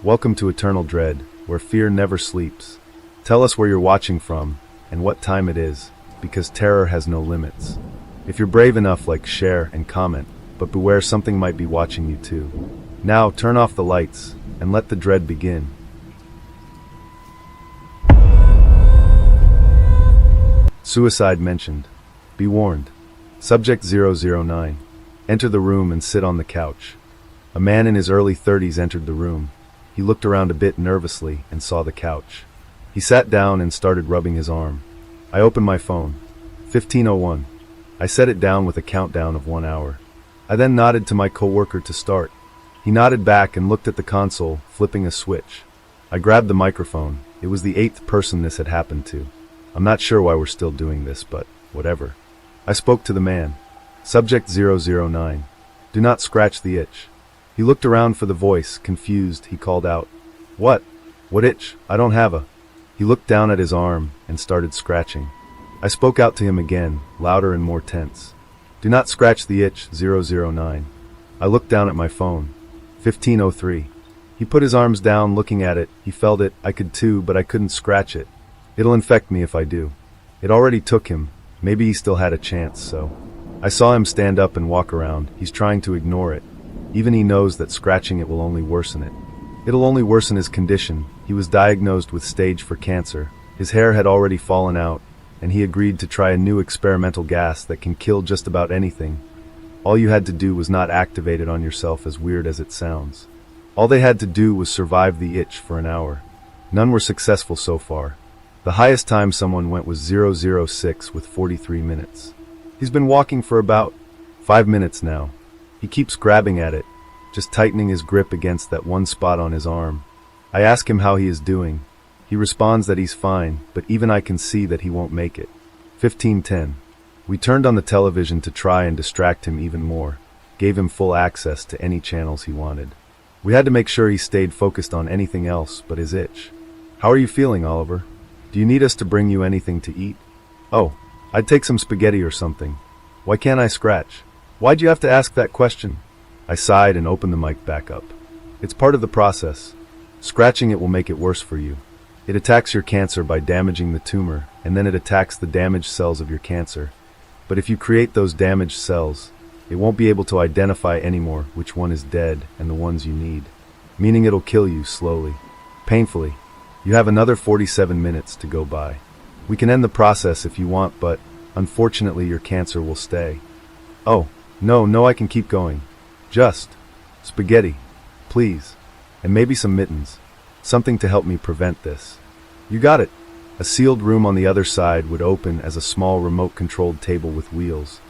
Welcome to Eternal Dread, where fear never sleeps. Tell us where you're watching from, and what time it is, because terror has no limits. If you're brave enough, share and comment, but beware, something might be watching you too. Now, turn off the lights, and let the dread begin. Suicide mentioned. Be warned. Subject 009. Enter the room and sit on the couch. A man in his early 30s entered the room. He looked around a bit nervously and saw the couch. He sat down and started rubbing his arm. I opened my phone. 15:01. I set it down with a countdown of 1 hour. I then nodded to my coworker to start. He nodded back and looked at the console, flipping a switch. I grabbed the microphone. It was the 8th person this had happened to. I'm not sure why we're still doing this, but whatever. I spoke to the man. Subject 009. Do not scratch the itch. He looked around for the voice. Confused, he called out. What? What itch? I don't have a... He looked down at his arm and started scratching. I spoke out to him again, louder and more tense. Do not scratch the itch, 009. I looked down at my phone. 15:03. He put his arms down, looking at it. He felt it. I could too, but I couldn't scratch it. It'll infect me if I do. It already took him. Maybe he still had a chance, so... I saw him stand up and walk around. He's trying to ignore it. Even he knows that scratching it will only worsen it. It'll only worsen his condition. He was diagnosed with stage 4 cancer. His hair had already fallen out, and he agreed to try a new experimental gas that can kill just about anything. All you had to do was not activate it on yourself, as weird as it sounds. All they had to do was survive the itch for an hour. None were successful so far. The highest time someone went was 006 with 43 minutes. He's been walking for about 5 minutes now. He keeps grabbing at it, just tightening his grip against that one spot on his arm. I ask him how he is doing. He responds that he's fine, but even I can see that he won't make it. 15:10. We turned on the television to try and distract him even more, gave him full access to any channels he wanted. We had to make sure he stayed focused on anything else but his itch. How are you feeling, Oliver? Do you need us to bring you anything to eat? Oh, I'd take some spaghetti or something. Why can't I scratch? Why'd you have to ask that question? I sighed and opened the mic back up. It's part of the process. Scratching it will make it worse for you. It attacks your cancer by damaging the tumor, and then it attacks the damaged cells of your cancer. But if you create those damaged cells, it won't be able to identify anymore which one is dead and the ones you need. Meaning it'll kill you slowly, painfully. You have another 47 minutes to go by. We can end the process if you want, but unfortunately your cancer will stay. Oh, no, I can keep going. Just spaghetti, please, and maybe some mittens. Something to help me prevent this. You got it. A sealed room on the other side would open as a small remote-controlled table with wheels.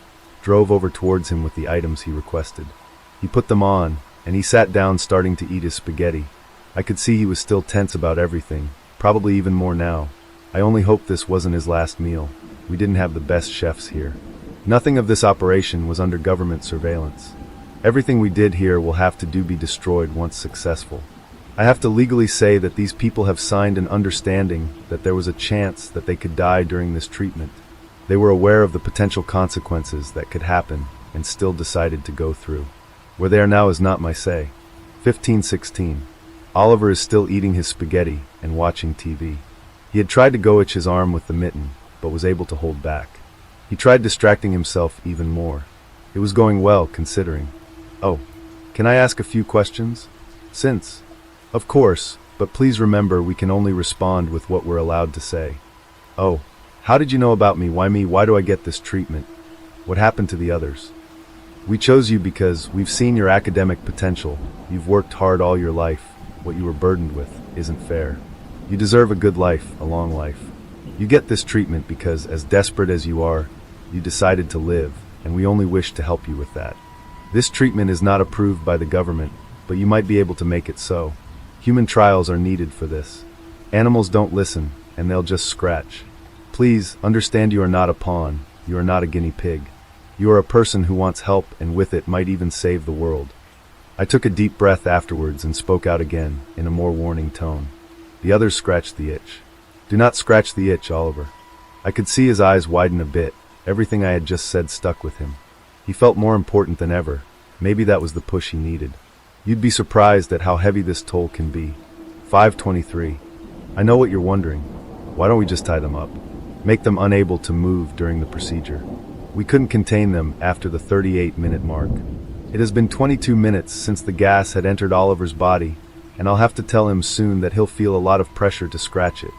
Drove over towards him with the items he requested. He put them on, and he sat down starting to eat his spaghetti. I could see he was still tense about everything, probably even more now. I only hoped this wasn't his last meal. We didn't have the best chefs here. Nothing of this operation was under government surveillance. Everything we did here will have to be destroyed once successful. I have to legally say that these people have signed an understanding that there was a chance that they could die during this treatment. They were aware of the potential consequences that could happen and still decided to go through. Where they are now is not my say. 15:16. Oliver is still eating his spaghetti and watching TV. He had tried to go itch his arm with the mitten, but was able to hold back. He tried distracting himself even more. It was going well, considering. Oh, can I ask a few questions? Since. Of course, but please remember we can only respond with what we're allowed to say. Oh, how did you know about me? Why me? Why do I get this treatment? What happened to the others? We chose you because we've seen your academic potential. You've worked hard all your life. What you were burdened with isn't fair. You deserve a good life, a long life. You get this treatment because, as desperate as you are, you decided to live, and we only wish to help you with that. This treatment is not approved by the government, but you might be able to make it so. Human trials are needed for this. Animals don't listen, and they'll just scratch. Please, understand you are not a pawn. You are not a guinea pig. You are a person who wants help, and with it might even save the world. I took a deep breath afterwards and spoke out again, in a more warning tone. The others scratched the itch. Do not scratch the itch, Oliver. I could see his eyes widen a bit. Everything I had just said stuck with him. He felt more important than ever. Maybe that was the push he needed. You'd be surprised at how heavy this toll can be. 5:23. I know what you're wondering. Why don't we just tie them up? Make them unable to move during the procedure. We couldn't contain them after the 38-minute mark. It has been 22 minutes since the gas had entered Oliver's body, and I'll have to tell him soon that he'll feel a lot of pressure to scratch it.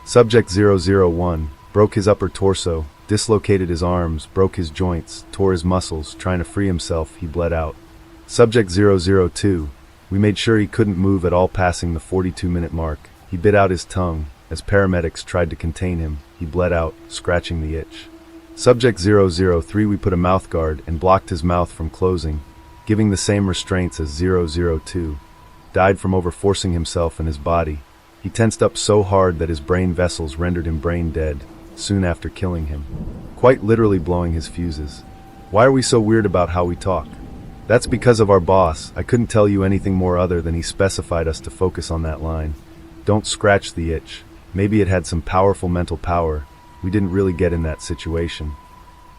Subject 001 broke his upper torso, dislocated his arms, broke his joints, tore his muscles. Trying to free himself, he bled out. Subject 002, we made sure he couldn't move at all passing the 42-minute mark. He bit out his tongue. As paramedics tried to contain him, he bled out, scratching the itch. Subject 003, we put a mouthguard and blocked his mouth from closing, giving the same restraints as 002. Died from overforcing himself and his body. He tensed up so hard that his brain vessels rendered him brain dead, soon after killing him. Quite literally blowing his fuses. Why are we so weird about how we talk? That's because of our boss. I couldn't tell you anything more other than he specified us to focus on that line. Don't scratch the itch. Maybe it had some powerful mental power. We didn't really get in that situation.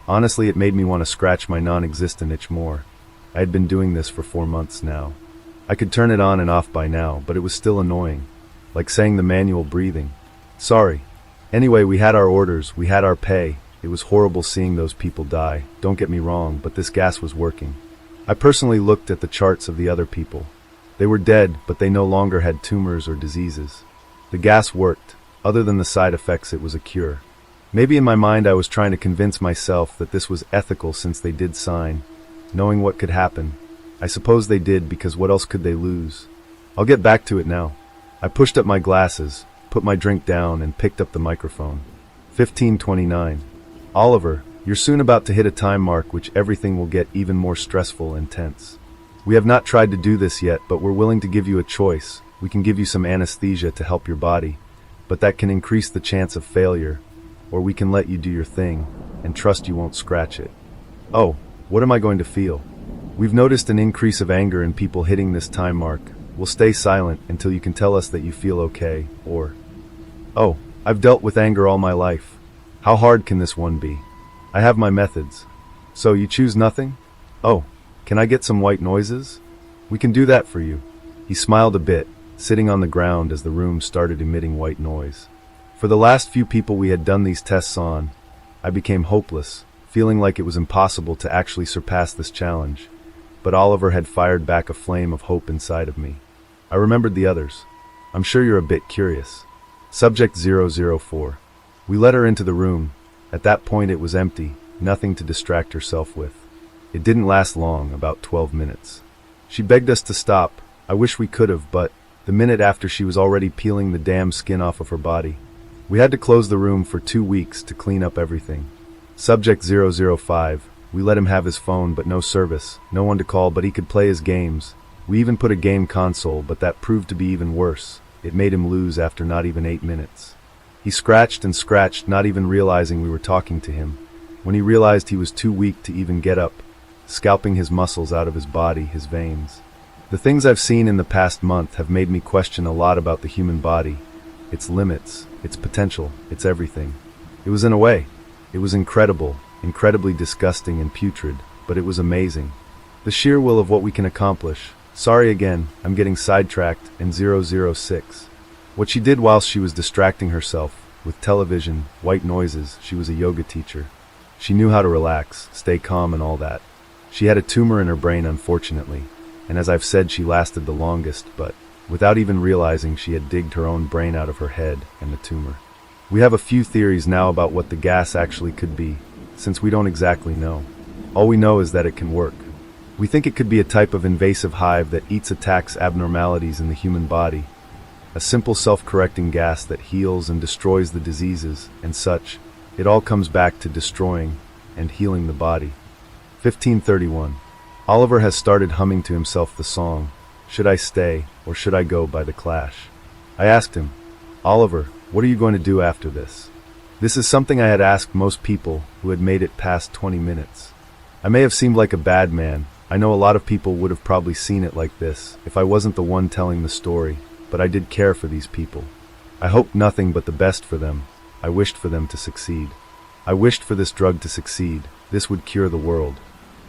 Honestly, it made me want to scratch my non-existent itch more. I had been doing this for 4 months now. I could turn it on and off by now, but it was still annoying. Like saying the manual breathing. Sorry. Anyway, we had our orders, we had our pay. It was horrible seeing those people die. Don't get me wrong, but this gas was working. I personally looked at the charts of the other people. They were dead, but they no longer had tumors or diseases. The gas worked. Other than the side effects, it was a cure. Maybe in my mind I was trying to convince myself that this was ethical since they did sign, knowing what could happen. I suppose they did, because what else could they lose? I'll get back to it now. I pushed up my glasses, put my drink down, and picked up the microphone. 15:29. Oliver, you're soon about to hit a time mark which everything will get even more stressful and tense. We have not tried to do this yet, but we're willing to give you a choice. We can give you some anesthesia to help your body, but that can increase the chance of failure, or we can let you do your thing and trust you won't scratch it. Oh, what am I going to feel? We've noticed an increase of anger in people hitting this time mark. We'll stay silent until you can tell us that you feel okay, or... Oh, I've dealt with anger all my life. How hard can this one be? I have my methods. So you choose nothing? Oh, can I get some white noises? We can do that for you. He smiled a bit, sitting on the ground as the room started emitting white noise. For the last few people we had done these tests on, I became hopeless, feeling like it was impossible to actually surpass this challenge. But Oliver had fired back a flame of hope inside of me. I remembered the others. I'm sure you're a bit curious. Subject 004. We let her into the room. At that point it was empty, nothing to distract herself with. It didn't last long, about 12 minutes. She begged us to stop. I wish we could have, but the minute after she was already peeling the damn skin off of her body. We had to close the room for 2 weeks to clean up everything. Subject 005. We let him have his phone, but no service, no one to call, but he could play his games. We even put a game console, but that proved to be even worse. It made him lose after not even 8 minutes. He scratched and scratched, not even realizing we were talking to him. When he realized he was too weak to even get up, scalping his muscles out of his body, his veins. The things I've seen in the past month have made me question a lot about the human body, its limits, its potential, its everything. It was in a way. It was incredible, incredibly disgusting and putrid, but it was amazing. The sheer will of what we can accomplish. Sorry again, I'm getting sidetracked, and 006. What she did whilst she was distracting herself, with television, white noises, she was a yoga teacher. She knew how to relax, stay calm and all that. She had a tumor in her brain, unfortunately, and as I've said, she lasted the longest, but without even realizing she had digged her own brain out of her head and the tumor. We have a few theories now about what the gas actually could be, since we don't exactly know. All we know is that it can work. We think it could be a type of invasive hive that attacks abnormalities in the human body, a simple self-correcting gas that heals and destroys the diseases, and such. It all comes back to destroying and healing the body. 15:31. Oliver has started humming to himself the song, Should I Stay or Should I Go by The Clash. I asked him, Oliver, what are you going to do after this? This is something I had asked most people who had made it past 20 minutes. I may have seemed like a bad man. I know a lot of people would have probably seen it like this if I wasn't the one telling the story, but I did care for these people. I hoped nothing but the best for them. I wished for them to succeed. I wished for this drug to succeed. This would cure the world.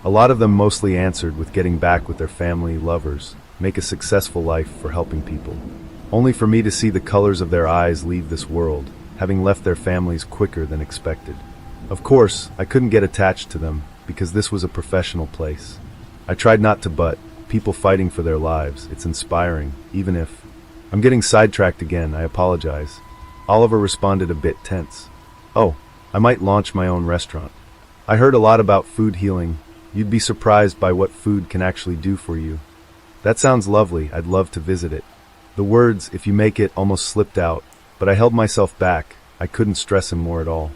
A lot of them mostly answered with getting back with their family, lovers, make a successful life for helping people. Only for me to see the colors of their eyes leave this world, having left their families quicker than expected. Of course, I couldn't get attached to them, because this was a professional place. I tried not to, but people fighting for their lives, it's inspiring, even if... I'm getting sidetracked again, I apologize. Oliver responded a bit tense. Oh, I might launch my own restaurant. I heard a lot about food healing. You'd be surprised by what food can actually do for you. That sounds lovely, I'd love to visit it. The words, if you make it, almost slipped out, but I held myself back. I couldn't stress him more at all.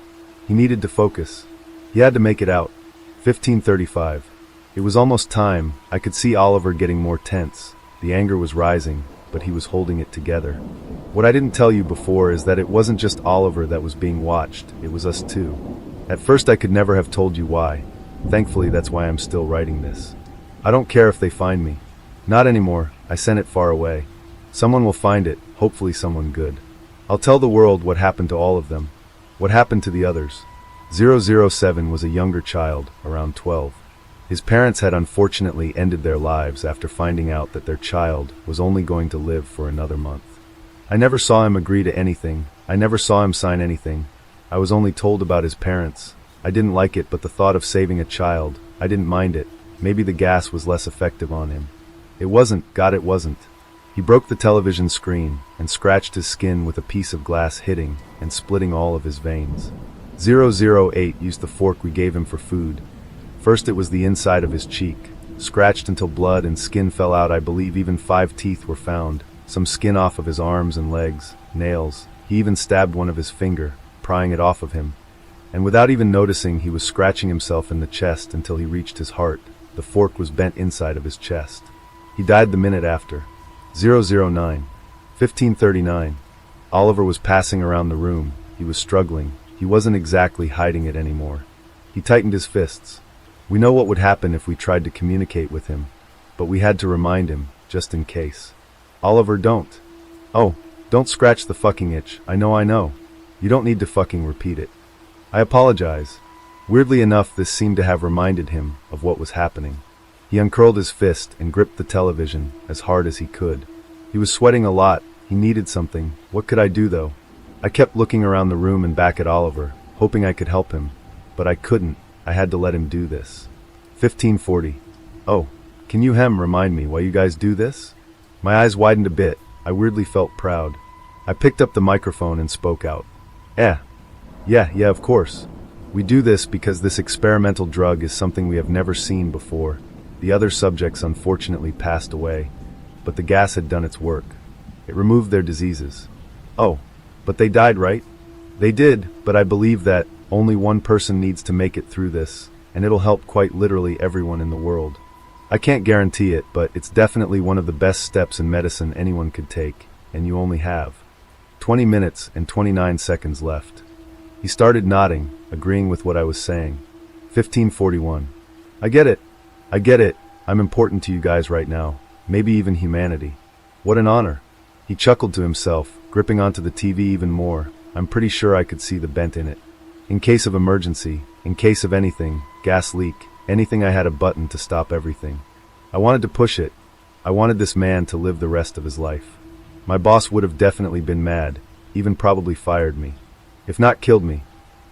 He needed to focus. He had to make it out. 15:35. It was almost time. I could see Oliver getting more tense. The anger was rising, but he was holding it together. What I didn't tell you before is that it wasn't just Oliver that was being watched, it was us too. At first I could never have told you why. Thankfully, that's why I'm still writing this. I don't care if they find me. Not anymore. I sent it far away. Someone will find it, hopefully someone good. I'll tell the world what happened to all of them. What happened to the others. 007 was a younger child, around 12. His parents had unfortunately ended their lives after finding out that their child was only going to live for another month. I never saw him agree to anything. I never saw him sign anything. I was only told about his parents. I didn't like it, but the thought of saving a child, I didn't mind it. Maybe the gas was less effective on him. It wasn't, God, it wasn't. He broke the television screen and scratched his skin with a piece of glass, hitting and splitting all of his veins. 008 used the fork we gave him for food. First it was the inside of his cheek, scratched until blood and skin fell out. I believe even 5 teeth were found, some skin off of his arms and legs, nails. He even stabbed one of his finger, prying it off of him. And without even noticing, he was scratching himself in the chest until he reached his heart. The fork was bent inside of his chest. He died the minute after. 009. 1539. Oliver was passing around the room. He was struggling. He wasn't exactly hiding it anymore. He tightened his fists. We know what would happen if we tried to communicate with him, but we had to remind him, just in case. Oliver, don't. Oh, don't scratch the fucking itch. I know. You don't need to fucking repeat it. I apologize. Weirdly enough, this seemed to have reminded him of what was happening. He uncurled his fist and gripped the television as hard as he could. He was sweating a lot. He needed something. What could I do, though? I kept looking around the room and back at Oliver, hoping I could help him, but I couldn't. I had to let him do this. 1540. Oh, can you remind me why you guys do this? My eyes widened a bit. I weirdly felt proud. I picked up the microphone and spoke out. Yeah, of course. We do this because this experimental drug is something we have never seen before. The other subjects unfortunately passed away, but the gas had done its work. It removed their diseases. Oh, but they died, right? They did, but I believe that only one person needs to make it through this, and it'll help quite literally everyone in the world. I can't guarantee it, but it's definitely one of the best steps in medicine anyone could take, and you only have 20 minutes and 29 seconds left. He started nodding, agreeing with what I was saying. 1541. I get it. I'm important to you guys right now, maybe even humanity. What an honor. He chuckled to himself, gripping onto the TV even more. I'm pretty sure I could see the bent in it. In case of emergency, in case of anything, gas leak, anything, I had a button to stop everything. I wanted to push it. I wanted this man to live the rest of his life. My boss would have definitely been mad, even probably fired me. If not killed me.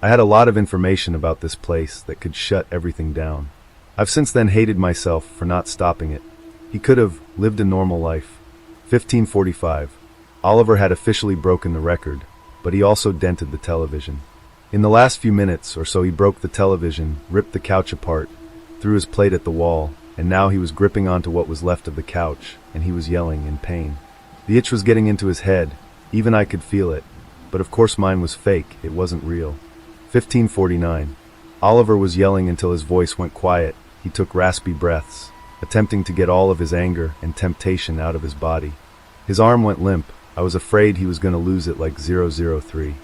I had a lot of information about this place that could shut everything down. I've since then hated myself for not stopping it. He could have lived a normal life. 1545. Oliver had officially broken the record, but he also dented the television. In the last few minutes or so, he broke the television, ripped the couch apart, threw his plate at the wall, and now he was gripping onto what was left of the couch, and he was yelling in pain. The itch was getting into his head. Even I could feel it. But of course mine was fake, it wasn't real. 1549. Oliver was yelling until his voice went quiet. He took raspy breaths, attempting to get all of his anger and temptation out of his body. His arm went limp. I was afraid he was going to lose it like 003.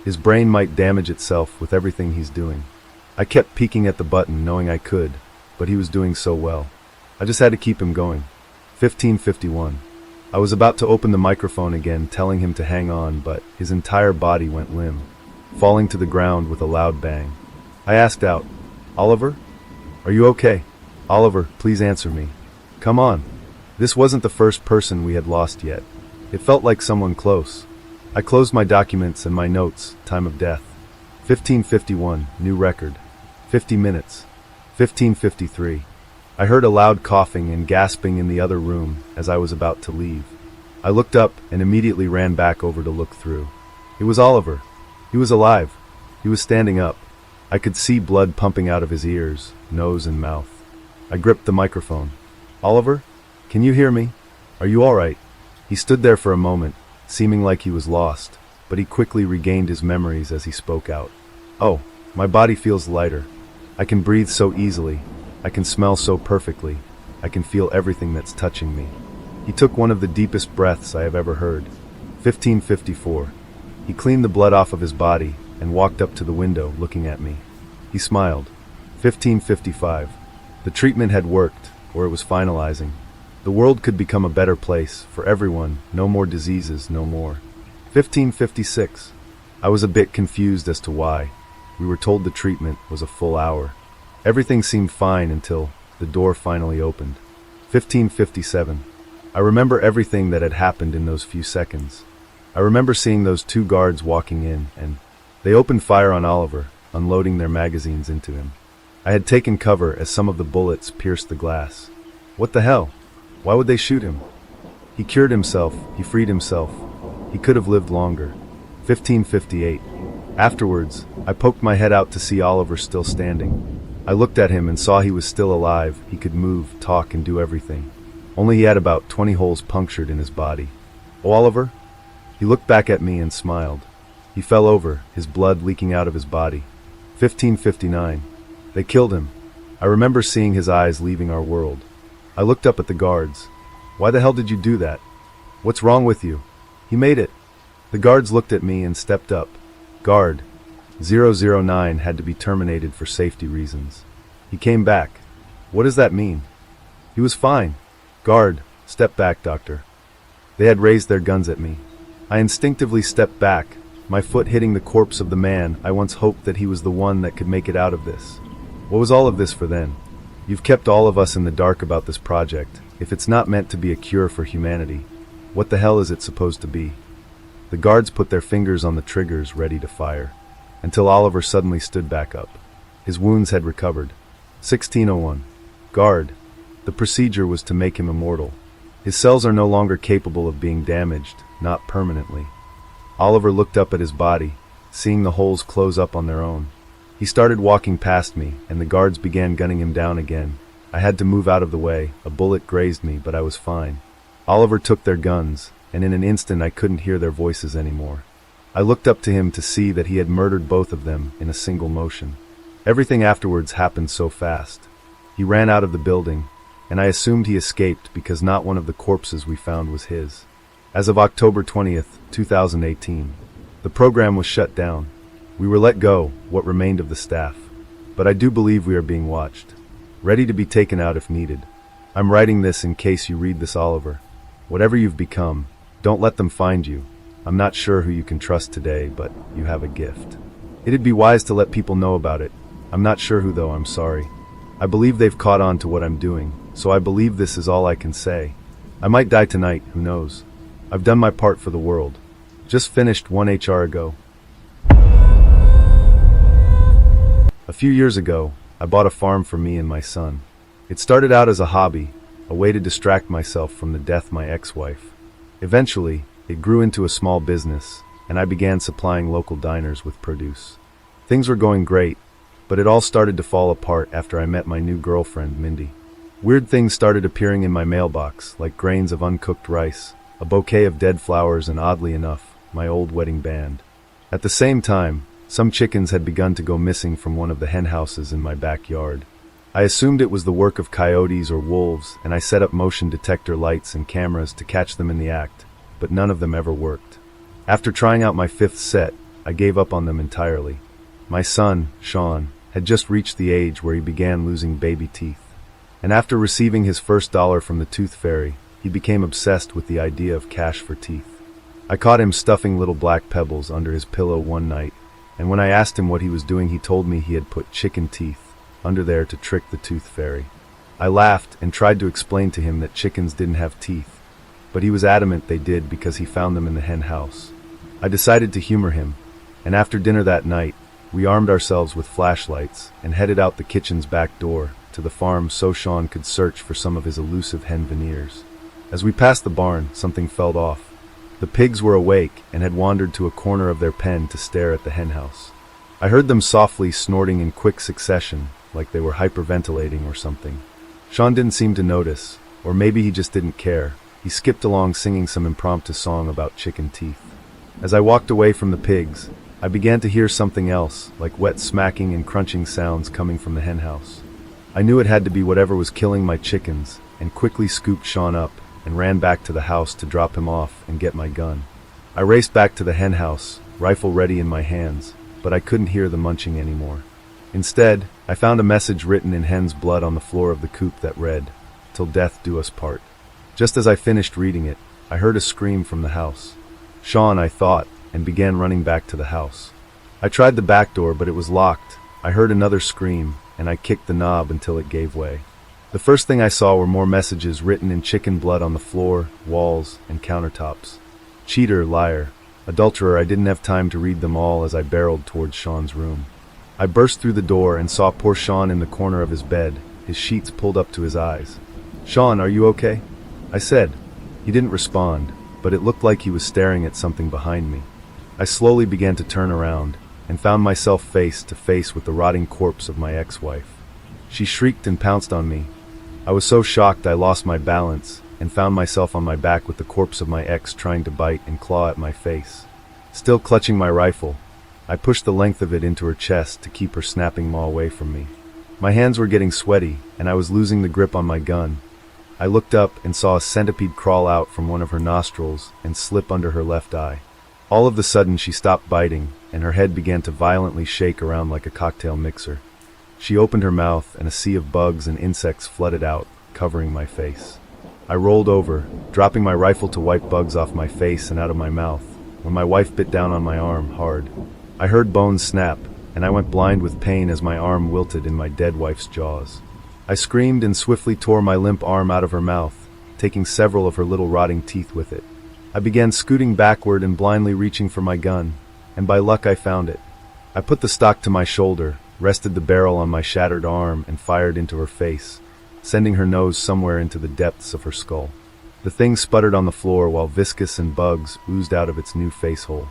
His brain might damage itself with everything he's doing. I kept peeking at the button, knowing I could, but he was doing so well. I just had to keep him going. 1551. I was about to open the microphone again, telling him to hang on, but his entire body went limp, falling to the ground with a loud bang. I asked out, Oliver? Are you okay? Oliver, please answer me. Come on. This wasn't the first person we had lost yet. It felt like someone close. I closed my documents and my notes. Time of death: 1551, new record. 50 minutes. 1553. I heard a loud coughing and gasping in the other room as I was about to leave. I looked up and immediately ran back over to look through. It was Oliver. He was alive. He was standing up. I could see blood pumping out of his ears, nose, and mouth. I gripped the microphone. "Oliver? Can you hear me? Are you all right?" He stood there for a moment, seeming like he was lost, but he quickly regained his memories as he spoke out. "Oh, my body feels lighter. I can breathe so easily. I can smell so perfectly. I can feel everything that's touching me." He took one of the deepest breaths I have ever heard. 1554. He cleaned the blood off of his body and walked up to the window, looking at me. He smiled. 1555. The treatment had worked, or it was finalizing. The world could become a better place for everyone. No more diseases, no more. 1556. I was a bit confused as to why. We were told the treatment was a full hour. Everything seemed fine until the door finally opened. 1557. I remember everything that had happened in those few seconds. I remember seeing those two guards walking in, and they opened fire on Oliver, unloading their magazines into him. I had taken cover as some of the bullets pierced the glass. What the hell? Why would they shoot him? He cured himself. He freed himself. He could have lived longer. 1558. Afterwards, I poked my head out to see Oliver still standing. I looked at him and saw he was still alive. He could move, talk, and do everything. Only he had about 20 holes punctured in his body. "Oh, Oliver?" He looked back at me and smiled. He fell over, his blood leaking out of his body. 1559. They killed him. I remember seeing his eyes leaving our world. I looked up at the guards. "Why the hell did you do that? What's wrong with you? He made it." The guards looked at me and stepped up. "Guard 009 had to be terminated for safety reasons. He came back." "What does that mean?" "He was fine." "Guard, step back, doctor." They had raised their guns at me. I instinctively stepped back, my foot hitting the corpse of the man I once hoped that he was the one that could make it out of this. What was all of this for then? You've kept all of us in the dark about this project. If it's not meant to be a cure for humanity, what the hell is it supposed to be? The guards put their fingers on the triggers, ready to fire, until Oliver suddenly stood back up. His wounds had recovered. 1601. Guard. The procedure was to make him immortal. His cells are no longer capable of being damaged, not permanently. Oliver looked up at his body, seeing the holes close up on their own. He started walking past me, and the guards began gunning him down again. I had to move out of the way. A bullet grazed me, but I was fine. Oliver took their guns, and in an instant I couldn't hear their voices anymore. I looked up to him to see that he had murdered both of them in a single motion. Everything afterwards happened so fast. He ran out of the building, and I assumed he escaped because not one of the corpses we found was his. As of October 20th, 2018, the program was shut down. We were let go, what remained of the staff. But I do believe we are being watched, ready to be taken out if needed. I'm writing this in case you read this, Oliver. Whatever you've become, don't let them find you. I'm not sure who you can trust today, but you have a gift. It'd be wise to let people know about it. I'm not sure who though, I'm sorry. I believe they've caught on to what I'm doing, so I believe this is all I can say. I might die tonight, who knows? I've done my part for the world. Just finished 1 HR ago. A few years ago, I bought a farm for me and my son. It started out as a hobby, a way to distract myself from the death of my ex-wife. Eventually, it grew into a small business, and I began supplying local diners with produce. Things were going great, but it all started to fall apart after I met my new girlfriend, Mindy. Weird things started appearing in my mailbox, like grains of uncooked rice, a bouquet of dead flowers, and oddly enough, my old wedding band. At the same time, some chickens had begun to go missing from one of the hen houses in my backyard. I assumed it was the work of coyotes or wolves, and I set up motion detector lights and cameras to catch them in the act, but none of them ever worked. After trying out my 5th set, I gave up on them entirely. My son, Sean, had just reached the age where he began losing baby teeth. And after receiving his first dollar from the tooth fairy, he became obsessed with the idea of cash for teeth. I caught him stuffing little black pebbles under his pillow one night, and when I asked him what he was doing, he told me he had put chicken teeth under there to trick the tooth fairy. I laughed and tried to explain to him that chickens didn't have teeth, but he was adamant they did because he found them in the hen house. I decided to humor him, and after dinner that night, we armed ourselves with flashlights and headed out the kitchen's back door to the farm so Sean could search for some of his elusive hen veneers. As we passed the barn, something felt off. The pigs were awake and had wandered to a corner of their pen to stare at the hen house. I heard them softly snorting in quick succession, like they were hyperventilating or something. Sean didn't seem to notice, or maybe he just didn't care. He skipped along singing some impromptu song about chicken teeth. As I walked away from the pigs, I began to hear something else, like wet smacking and crunching sounds coming from the hen house. I knew it had to be whatever was killing my chickens, and quickly scooped Sean up and ran back to the house to drop him off and get my gun. I raced back to the hen house, rifle ready in my hands, but I couldn't hear the munching anymore. Instead, I found a message written in hen's blood on the floor of the coop that read, "Till death do us part." Just as I finished reading it, I heard a scream from the house. Sean, I thought, and began running back to the house. I tried the back door, but it was locked. I heard another scream, and I kicked the knob until it gave way. The first thing I saw were more messages written in chicken blood on the floor, walls, and countertops. Cheater, liar, adulterer. I didn't have time to read them all as I barreled towards Sean's room. I burst through the door and saw poor Sean in the corner of his bed, his sheets pulled up to his eyes. "Sean, are you okay?" I said. He didn't respond, but it looked like he was staring at something behind me. I slowly began to turn around, and found myself face to face with the rotting corpse of my ex-wife. She shrieked and pounced on me. I was so shocked I lost my balance, and found myself on my back with the corpse of my ex trying to bite and claw at my face. Still clutching my rifle, I pushed the length of it into her chest to keep her snapping maw away from me. My hands were getting sweaty, and I was losing the grip on my gun. I looked up and saw a centipede crawl out from one of her nostrils and slip under her left eye. All of a sudden she stopped biting, and her head began to violently shake around like a cocktail mixer. She opened her mouth, and a sea of bugs and insects flooded out, covering my face. I rolled over, dropping my rifle to wipe bugs off my face and out of my mouth, when my wife bit down on my arm hard. I heard bones snap, and I went blind with pain as my arm wilted in my dead wife's jaws. I screamed and swiftly tore my limp arm out of her mouth, taking several of her little rotting teeth with it. I began scooting backward and blindly reaching for my gun, and by luck I found it. I put the stock to my shoulder, rested the barrel on my shattered arm, and fired into her face, sending her nose somewhere into the depths of her skull. The thing sputtered on the floor while viscous and bugs oozed out of its new face hole.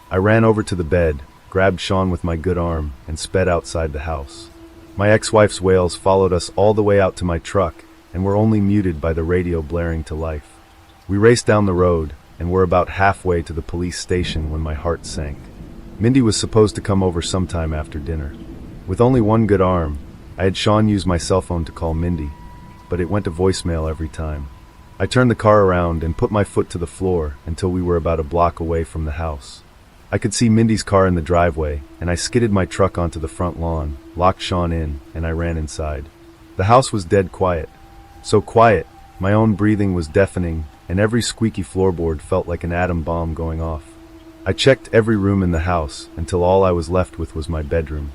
I ran over to the bed, grabbed Sean with my good arm, and sped outside the house. My ex-wife's wails followed us all the way out to my truck, and were only muted by the radio blaring to life. We raced down the road, and were about halfway to the police station when my heart sank. Mindy was supposed to come over sometime after dinner. With only one good arm, I had Sean use my cell phone to call Mindy, but it went to voicemail every time. I turned the car around and put my foot to the floor until we were about a block away from the house. I could see Mindy's car in the driveway, and I skidded my truck onto the front lawn, locked Sean in, and I ran inside. The house was dead quiet. So quiet, my own breathing was deafening, and every squeaky floorboard felt like an atom bomb going off. I checked every room in the house until all I was left with was my bedroom.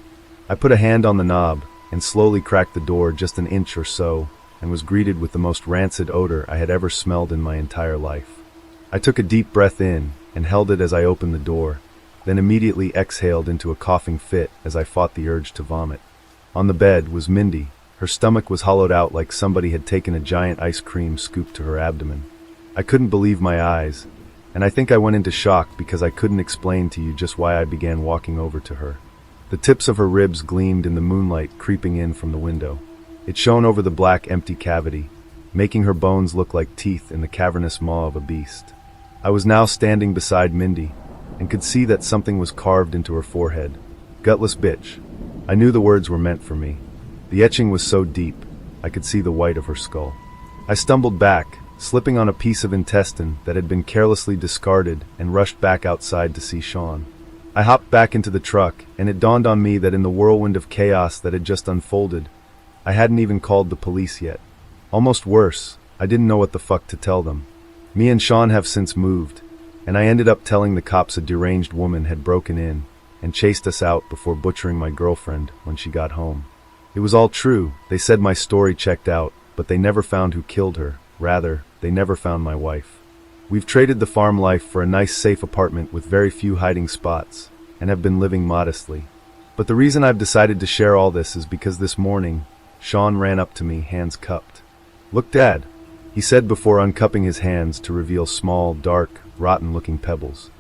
I put a hand on the knob and slowly cracked the door just an inch or so, and was greeted with the most rancid odor I had ever smelled in my entire life. I took a deep breath in and held it as I opened the door, then immediately exhaled into a coughing fit as I fought the urge to vomit. On the bed was Mindy. Her stomach was hollowed out like somebody had taken a giant ice cream scoop to her abdomen. I couldn't believe my eyes, and I think I went into shock because I couldn't explain to you just why I began walking over to her. The tips of her ribs gleamed in the moonlight creeping in from the window. It shone over the black, empty cavity, making her bones look like teeth in the cavernous maw of a beast. I was now standing beside Mindy, and could see that something was carved into her forehead. Gutless bitch. I knew the words were meant for me. The etching was so deep, I could see the white of her skull. I stumbled back, slipping on a piece of intestine that had been carelessly discarded, and rushed back outside to see Sean. I hopped back into the truck, and it dawned on me that in the whirlwind of chaos that had just unfolded, I hadn't even called the police yet. Almost worse, I didn't know what the fuck to tell them. Me and Sean have since moved, and I ended up telling the cops a deranged woman had broken in and chased us out before butchering my girlfriend when she got home. It was all true. They said my story checked out, but they never found who killed her. Rather, they never found my wife. We've traded the farm life for a nice safe apartment with very few hiding spots, and have been living modestly. But the reason I've decided to share all this is because this morning, Sean ran up to me, hands cupped. "Look, Dad," he said before uncupping his hands to reveal small, dark, rotten-looking pebbles.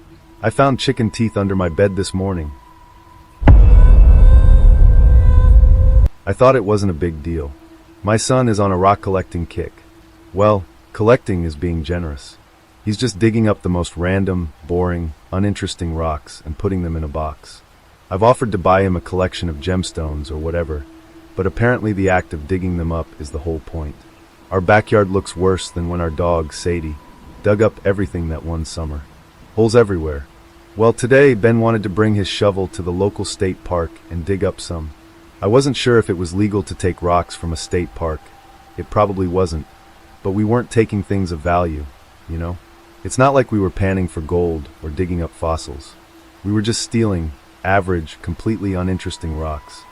"I found chicken teeth under my bed this morning." I thought it wasn't a big deal. My son is on a rock collecting kick. Well, collecting is being generous. He's just digging up the most random, boring, uninteresting rocks and putting them in a box. I've offered to buy him a collection of gemstones or whatever, but apparently the act of digging them up is the whole point. Our backyard looks worse than when our dog, Sadie, dug up everything that one summer. Holes everywhere. Well, today Ben wanted to bring his shovel to the local state park and dig up some. I wasn't sure if it was legal to take rocks from a state park. It probably wasn't. But we weren't taking things of value, you know? It's not like we were panning for gold or digging up fossils. We were just stealing average, completely uninteresting rocks.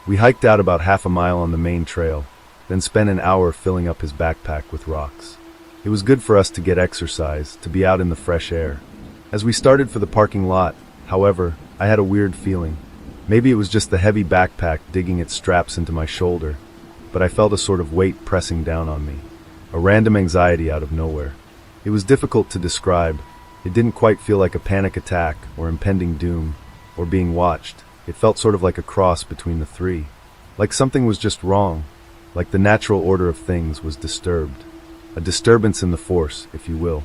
We hiked out about half a mile on the main trail, then spent an hour filling up his backpack with rocks. It was good for us to get exercise, to be out in the fresh air. As we started for the parking lot, however, I had a weird feeling. Maybe it was just the heavy backpack digging its straps into my shoulder, but I felt a sort of weight pressing down on me. A random anxiety out of nowhere. It was difficult to describe. It didn't quite feel like a panic attack or impending doom or being watched. It felt sort of like a cross between the three. Like something was just wrong. Like the natural order of things was disturbed. A disturbance in the force, if you will.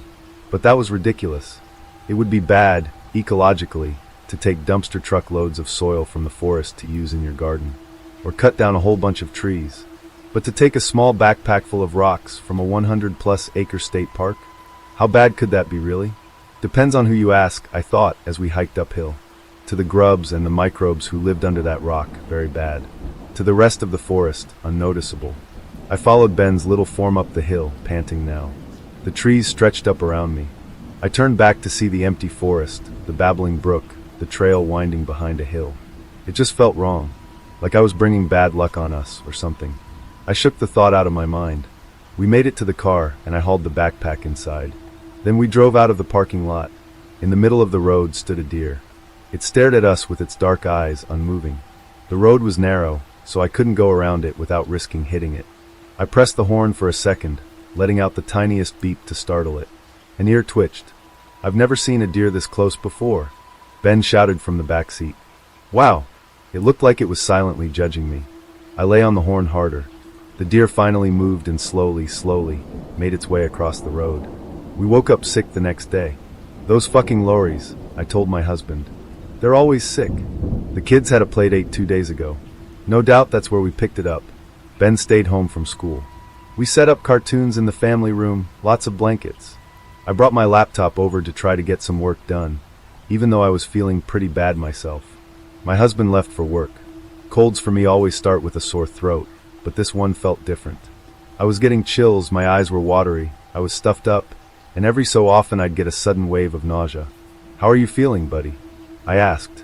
But that was ridiculous. It would be bad, ecologically, to take dumpster truck loads of soil from the forest to use in your garden, or cut down a whole bunch of trees. But to take a small backpack full of rocks from a 100-plus acre state park? How bad could that be, really? Depends on who you ask, I thought, as we hiked uphill. To the grubs and the microbes who lived under that rock, very bad. To the rest of the forest, unnoticeable. I followed Ben's little form up the hill, panting now. The trees stretched up around me. I turned back to see the empty forest, the babbling brook, the trail winding behind a hill. It just felt wrong, like I was bringing bad luck on us, or something. I shook the thought out of my mind. We made it to the car, and I hauled the backpack inside. Then we drove out of the parking lot. In the middle of the road stood a deer. It stared at us with its dark eyes, unmoving. The road was narrow, so I couldn't go around it without risking hitting it. I pressed the horn for a second, letting out the tiniest beep to startle it. An ear twitched. I've never seen a deer this close before. Ben shouted from the back seat. Wow! It looked like it was silently judging me. I lay on the horn harder. The deer finally moved and slowly, made its way across the road. We woke up sick the next day. Those fucking lorries, I told my husband. They're always sick. The kids had a playdate 2 days ago. No doubt that's where we picked it up. Ben stayed home from school. We set up cartoons in the family room, lots of blankets. I brought my laptop over to try to get some work done, even though I was feeling pretty bad myself. My husband left for work. Colds for me always start with a sore throat, but this one felt different. I was getting chills, my eyes were watery, I was stuffed up, and every so often I'd get a sudden wave of nausea. "How are you feeling, buddy?" I asked.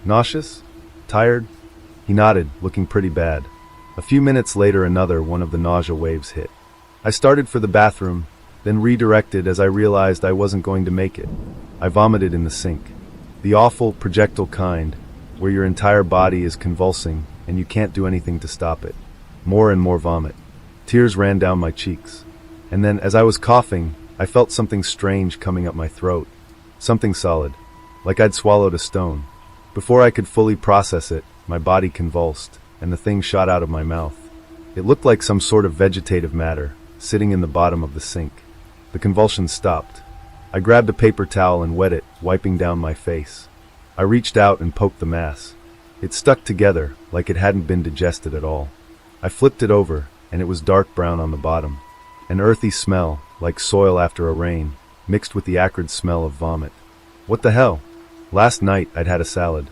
"Nauseous? Tired?" He nodded, looking pretty bad. A few minutes later another one of the nausea waves hit. I started for the bathroom, then redirected as I realized I wasn't going to make it. I vomited in the sink. The awful, projectile kind, where your entire body is convulsing and you can't do anything to stop it. More and more vomit. Tears ran down my cheeks. And then, as I was coughing, I felt something strange coming up my throat. Something solid, like I'd swallowed a stone. Before I could fully process it, my body convulsed, and the thing shot out of my mouth. It looked like some sort of vegetative matter, sitting in the bottom of the sink. The convulsions stopped. I grabbed a paper towel and wet it, wiping down my face. I reached out and poked the mass. It stuck together, like it hadn't been digested at all. I flipped it over, and it was dark brown on the bottom. An earthy smell, like soil after a rain, mixed with the acrid smell of vomit. What the hell? Last night I'd had a salad.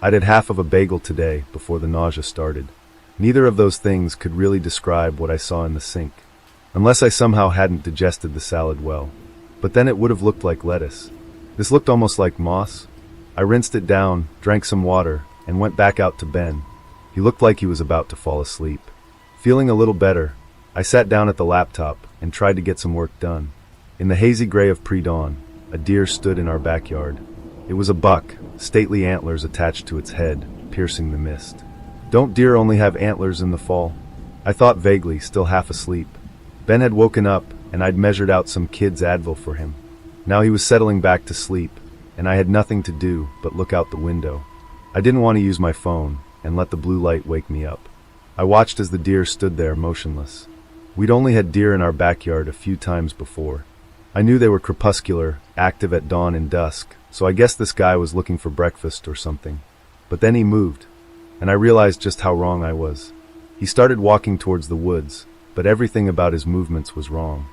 I'd had half of a bagel today before the nausea started. Neither of those things could really describe what I saw in the sink, unless I somehow hadn't digested the salad well. But then it would have looked like lettuce. This looked almost like moss. I rinsed it down, drank some water, and went back out to Ben. He looked like he was about to fall asleep. Feeling a little better, I sat down at the laptop and tried to get some work done. In the hazy gray of pre-dawn, a deer stood in our backyard. It was a buck, stately antlers attached to its head, piercing the mist. Don't deer only have antlers in the fall? I thought vaguely, still half asleep. Ben had woken up, and I'd measured out some kid's Advil for him. Now he was settling back to sleep, and I had nothing to do but look out the window. I didn't want to use my phone and let the blue light wake me up. I watched as the deer stood there motionless. We'd only had deer in our backyard a few times before. I knew they were crepuscular, active at dawn and dusk, so I guessed this guy was looking for breakfast or something. But then he moved, and I realized just how wrong I was. He started walking towards the woods, but everything about his movements was wrong.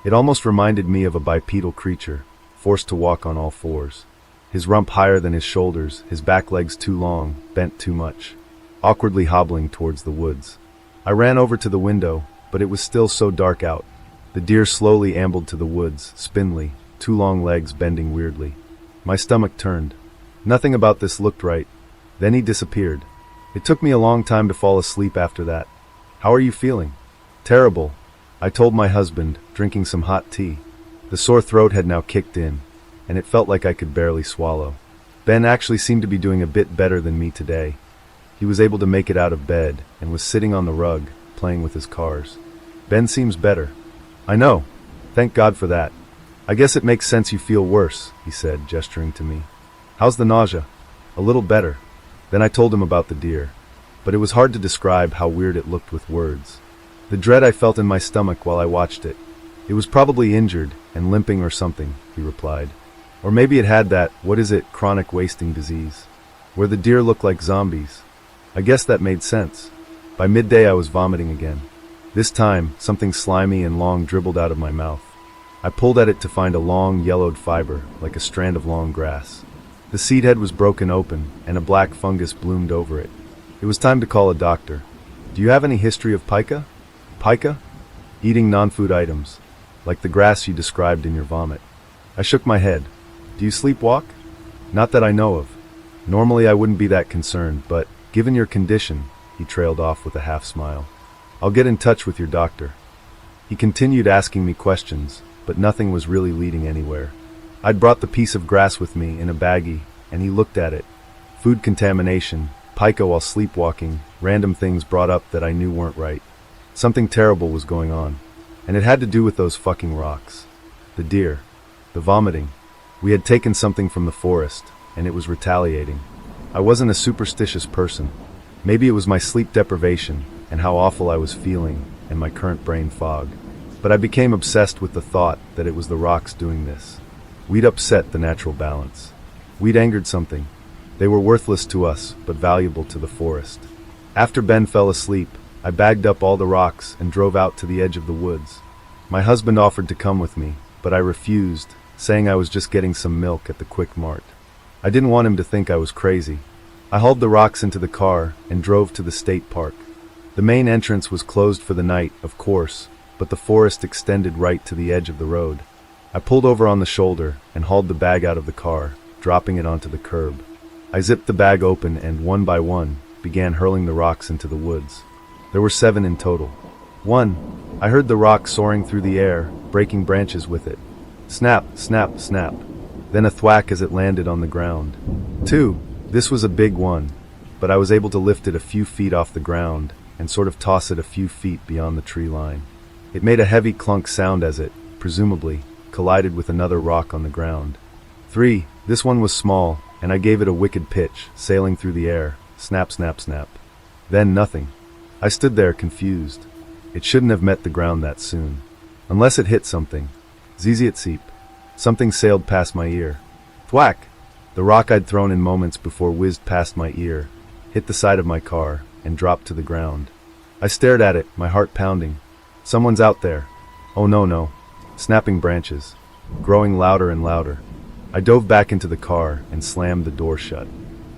It almost reminded me of a bipedal creature, forced to walk on all fours. His rump higher than his shoulders, his back legs too long, bent too much, awkwardly hobbling towards the woods. I ran over to the window, but it was still so dark out. The deer slowly ambled to the woods, spindly, two long legs bending weirdly. My stomach turned. Nothing about this looked right. Then he disappeared. It took me a long time to fall asleep after that. How are you feeling? Terrible, I told my husband, drinking some hot tea. The sore throat had now kicked in, and it felt like I could barely swallow. Ben actually seemed to be doing a bit better than me today. He was able to make it out of bed and was sitting on the rug, playing with his cars. Ben seems better. I know. Thank God for that. I guess it makes sense you feel worse, he said, gesturing to me. How's the nausea? A little better. Then I told him about the deer. But it was hard to describe how weird it looked with words. The dread I felt in my stomach while I watched it. It was probably injured and limping or something, he replied. Or maybe it had that, chronic wasting disease, where the deer looked like zombies. I guess that made sense. By midday I was vomiting again. This time, something slimy and long dribbled out of my mouth. I pulled at it to find a long, yellowed fiber, like a strand of long grass. The seed head was broken open, and a black fungus bloomed over it. It was time to call a doctor. Do you have any history of pica? Pica? Eating non-food items, like the grass you described in your vomit. I shook my head. Do you sleepwalk? Not that I know of. Normally I wouldn't be that concerned, but given your condition, he trailed off with a half smile. I'll get in touch with your doctor. He continued asking me questions, but nothing was really leading anywhere. I'd brought the piece of grass with me in a baggie, and he looked at it. Food contamination, pica while sleepwalking, random things brought up that I knew weren't right. Something terrible was going on, and it had to do with those fucking rocks. The deer. The vomiting. We had taken something from the forest, and it was retaliating. I wasn't a superstitious person. Maybe it was my sleep deprivation, and how awful I was feeling, and my current brain fog. But I became obsessed with the thought that it was the rocks doing this. We'd upset the natural balance. We'd angered something. They were worthless to us, but valuable to the forest. After Ben fell asleep, I bagged up all the rocks and drove out to the edge of the woods. My husband offered to come with me, but I refused, saying I was just getting some milk at the Quick Mart. I didn't want him to think I was crazy. I hauled the rocks into the car and drove to the state park. The main entrance was closed for the night, of course, but the forest extended right to the edge of the road. I pulled over on the shoulder and hauled the bag out of the car, dropping it onto the curb. I zipped the bag open and, one by one, began hurling the rocks into the woods. There were 7 in total. 1. I heard the rock soaring through the air, breaking branches with it. Snap, snap, snap. Then a thwack as it landed on the ground. 2. This was a big one, but I was able to lift it a few feet off the ground and sort of toss it a few feet beyond the tree line. It made a heavy clunk sound as it, presumably, collided with another rock on the ground. 3. This one was small, and I gave it a wicked pitch, sailing through the air. Snap, snap, snap. Then nothing. I stood there confused. It shouldn't have met the ground that soon. Unless it hit something. Zizietseep. Something sailed past my ear. Thwack! The rock I'd thrown in moments before whizzed past my ear, hit the side of my car, and dropped to the ground. I stared at it, my heart pounding. Someone's out there. Oh no. Snapping branches. Growing louder and louder. I dove back into the car and slammed the door shut.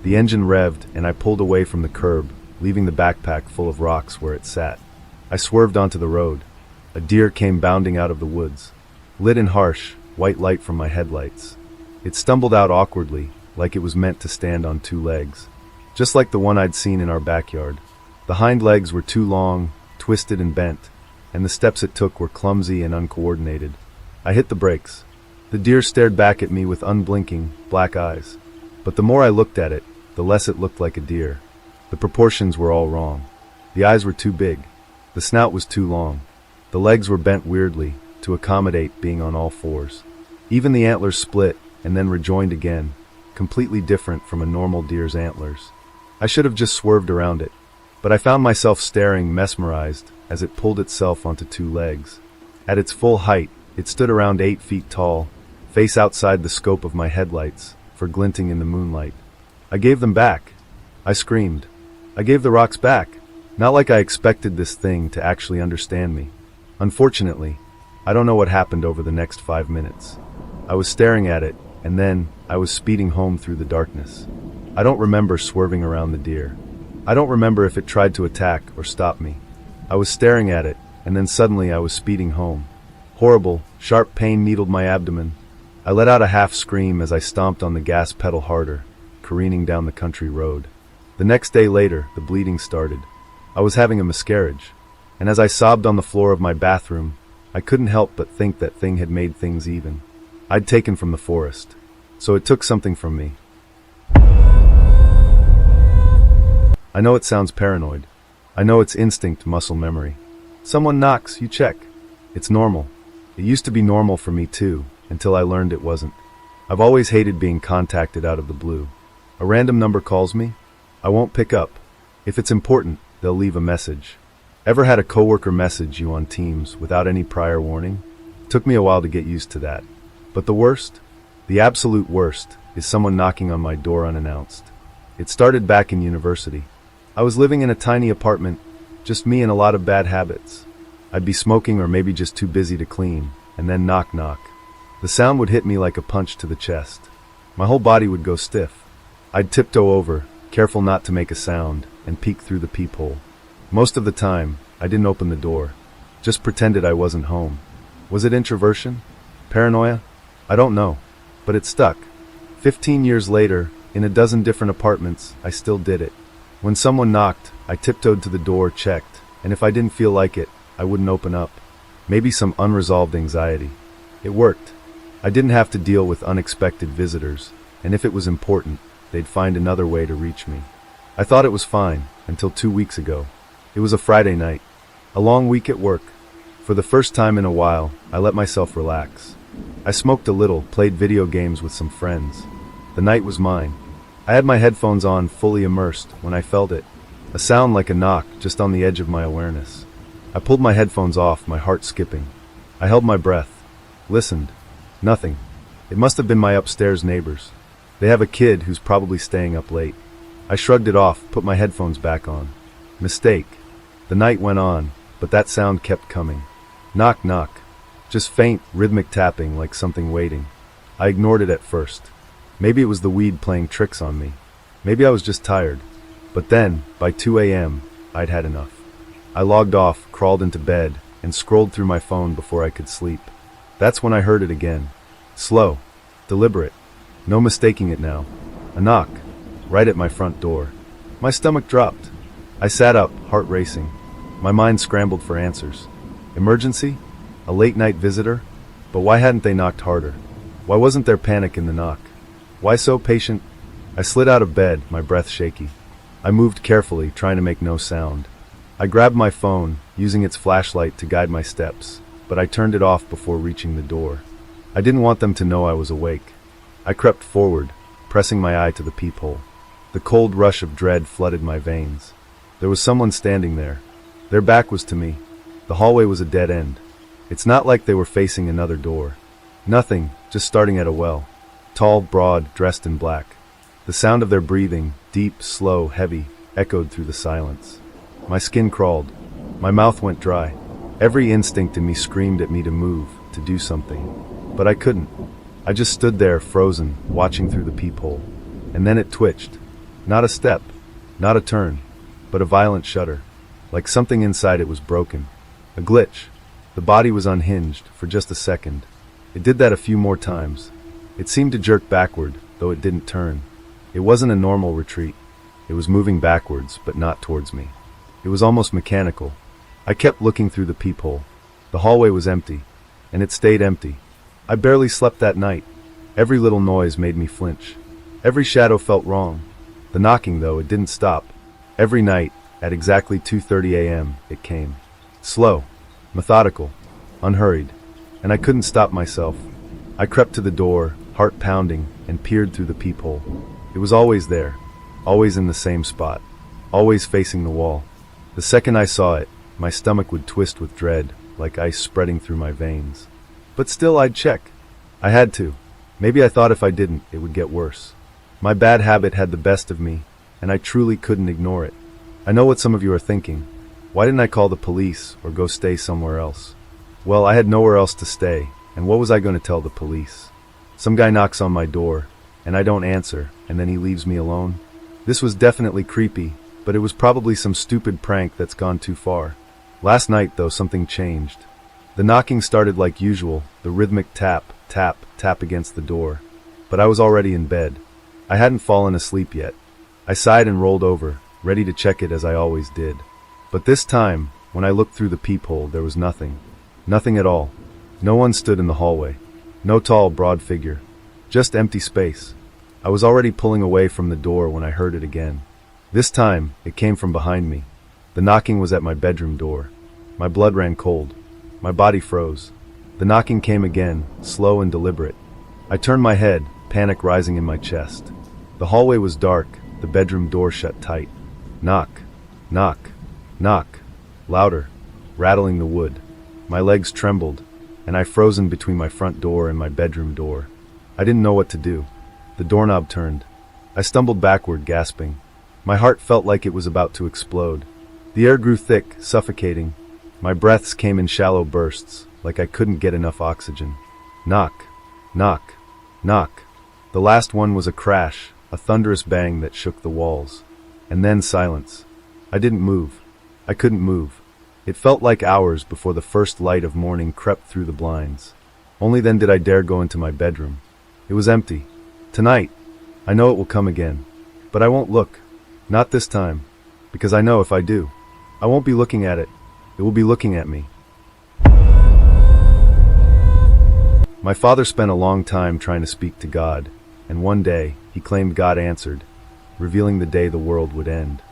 The engine revved, and I pulled away from the curb, leaving the backpack full of rocks where it sat. I swerved onto the road. A deer came bounding out of the woods. Lit in harsh, white light from my headlights. It stumbled out awkwardly, like it was meant to stand on 2 legs. Just like the one I'd seen in our backyard. The hind legs were too long, twisted and bent, and the steps it took were clumsy and uncoordinated. I hit the brakes. The deer stared back at me with unblinking, black eyes. But the more I looked at it, the less it looked like a deer. The proportions were all wrong. The eyes were too big. The snout was too long. The legs were bent weirdly, to accommodate being on all fours. Even the antlers split, and then rejoined again, completely different from a normal deer's antlers. I should have just swerved around it, but I found myself staring, mesmerized, as it pulled itself onto two legs. At its full height, it stood around 8 feet tall, face outside the scope of my headlights, for glinting in the moonlight. I gave them back. I screamed. I gave the rocks back. Not like I expected this thing to actually understand me. Unfortunately, I don't know what happened over the next 5 minutes. I was staring at it, and then I was speeding home through the darkness. I don't remember swerving around the deer. I don't remember if it tried to attack or stop me. I was staring at it, and then suddenly I was speeding home. Horrible, sharp pain needled my abdomen. I let out a half scream as I stomped on the gas pedal harder, careening down the country road. The next day later, the bleeding started. I was having a miscarriage, and as I sobbed on the floor of my bathroom, I couldn't help but think that thing had made things even. I'd taken from the forest, so it took something from me. I know it sounds paranoid. I know it's instinct muscle memory. Someone knocks, you check. It's normal. It used to be normal for me too, until I learned it wasn't. I've always hated being contacted out of the blue. A random number calls me, I won't pick up. If it's important, they'll leave a message. Ever had a coworker message you on Teams without any prior warning? Took me a while to get used to that. But the worst, the absolute worst, is someone knocking on my door unannounced. It started back in university. I was living in a tiny apartment, just me and a lot of bad habits. I'd be smoking or maybe just too busy to clean, and then knock knock. The sound would hit me like a punch to the chest. My whole body would go stiff. I'd tiptoe over, careful not to make a sound, and peek through the peephole. Most of the time, I didn't open the door. Just pretended I wasn't home. Was it introversion? Paranoia? I don't know. But it stuck. 15 years later, in a dozen different apartments, I still did it. When someone knocked, I tiptoed to the door, checked, and if I didn't feel like it, I wouldn't open up. Maybe some unresolved anxiety. It worked. I didn't have to deal with unexpected visitors, and if it was important, they'd find another way to reach me. I thought it was fine, until 2 weeks ago. It was a Friday night. A long week at work. For the first time in a while, I let myself relax. I smoked a little, played video games with some friends. The night was mine. I had my headphones on, fully immersed, when I felt it. A sound like a knock, just on the edge of my awareness. I pulled my headphones off, my heart skipping. I held my breath. Listened. Nothing. It must have been my upstairs neighbors. They have a kid who's probably staying up late. I shrugged it off, put my headphones back on. Mistake. The night went on, but that sound kept coming. Knock, knock. Just faint, rhythmic tapping like something waiting. I ignored it at first. Maybe it was the weed playing tricks on me. Maybe I was just tired. But then, by 2 a.m., I'd had enough. I logged off, crawled into bed, and scrolled through my phone before I could sleep. That's when I heard it again. Slow. Deliberate. No mistaking it now. A knock. Right at my front door. My stomach dropped. I sat up, heart racing. My mind scrambled for answers. Emergency? A late-night visitor? But why hadn't they knocked harder? Why wasn't there panic in the knock? Why so patient? I slid out of bed, my breath shaky. I moved carefully, trying to make no sound. I grabbed my phone, using its flashlight to guide my steps, but I turned it off before reaching the door. I didn't want them to know I was awake. I crept forward, pressing my eye to the peephole. The cold rush of dread flooded my veins. There was someone standing there. Their back was to me. The hallway was a dead end. It's not like they were facing another door. Nothing, just starting at a well. Tall, broad, dressed in black. The sound of their breathing, deep, slow, heavy, echoed through the silence. My skin crawled. My mouth went dry. Every instinct in me screamed at me to move, to do something. But I couldn't. I just stood there, frozen, watching through the peephole. And then it twitched. Not a step, not a turn, but a violent shudder. Like something inside it was broken. A glitch. The body was unhinged, for just a second. It did that a few more times. It seemed to jerk backward, though it didn't turn. It wasn't a normal retreat. It was moving backwards, but not towards me. It was almost mechanical. I kept looking through the peephole. The hallway was empty, and it stayed empty. I barely slept that night. Every little noise made me flinch. Every shadow felt wrong. The knocking, though, it didn't stop. Every night, at exactly 2:30 a.m., it came. Slow, methodical, unhurried, and I couldn't stop myself. I crept to the door, heart pounding, and peered through the peephole. It was always there, always in the same spot, always facing the wall. The second I saw it, my stomach would twist with dread, like ice spreading through my veins. But still I'd check. I had to. Maybe I thought if I didn't, it would get worse. My bad habit had the best of me, and I truly couldn't ignore it. I know what some of you are thinking. Why didn't I call the police or go stay somewhere else? Well, I had nowhere else to stay, and what was I going to tell the police? Some guy knocks on my door, and I don't answer, and then he leaves me alone. This was definitely creepy, but it was probably some stupid prank that's gone too far. Last night, though, something changed. The knocking started like usual, the rhythmic tap, tap, tap against the door. But I was already in bed. I hadn't fallen asleep yet. I sighed and rolled over, ready to check it as I always did. But this time, when I looked through the peephole, there was nothing. Nothing at all. No one stood in the hallway. No tall, broad figure. Just empty space. I was already pulling away from the door when I heard it again. This time, it came from behind me. The knocking was at my bedroom door. My blood ran cold. My body froze. The knocking came again, slow and deliberate. I turned my head, panic rising in my chest. The hallway was dark, the bedroom door shut tight. Knock, knock, knock. Louder, rattling the wood. My legs trembled, and I frozen between my front door and my bedroom door. I didn't know what to do. The doorknob turned. I stumbled backward, gasping. My heart felt like it was about to explode. The air grew thick, suffocating. My breaths came in shallow bursts, like I couldn't get enough oxygen. Knock, knock, knock. The last one was a crash, a thunderous bang that shook the walls. And then silence. I didn't move. I couldn't move. It felt like hours before the first light of morning crept through the blinds. Only then did I dare go into my bedroom. It was empty. Tonight, I know it will come again. But I won't look. Not this time. Because I know if I do, I won't be looking at it. It will be looking at me. My father spent a long time trying to speak to God, and one day, he claimed God answered, revealing the day the world would end.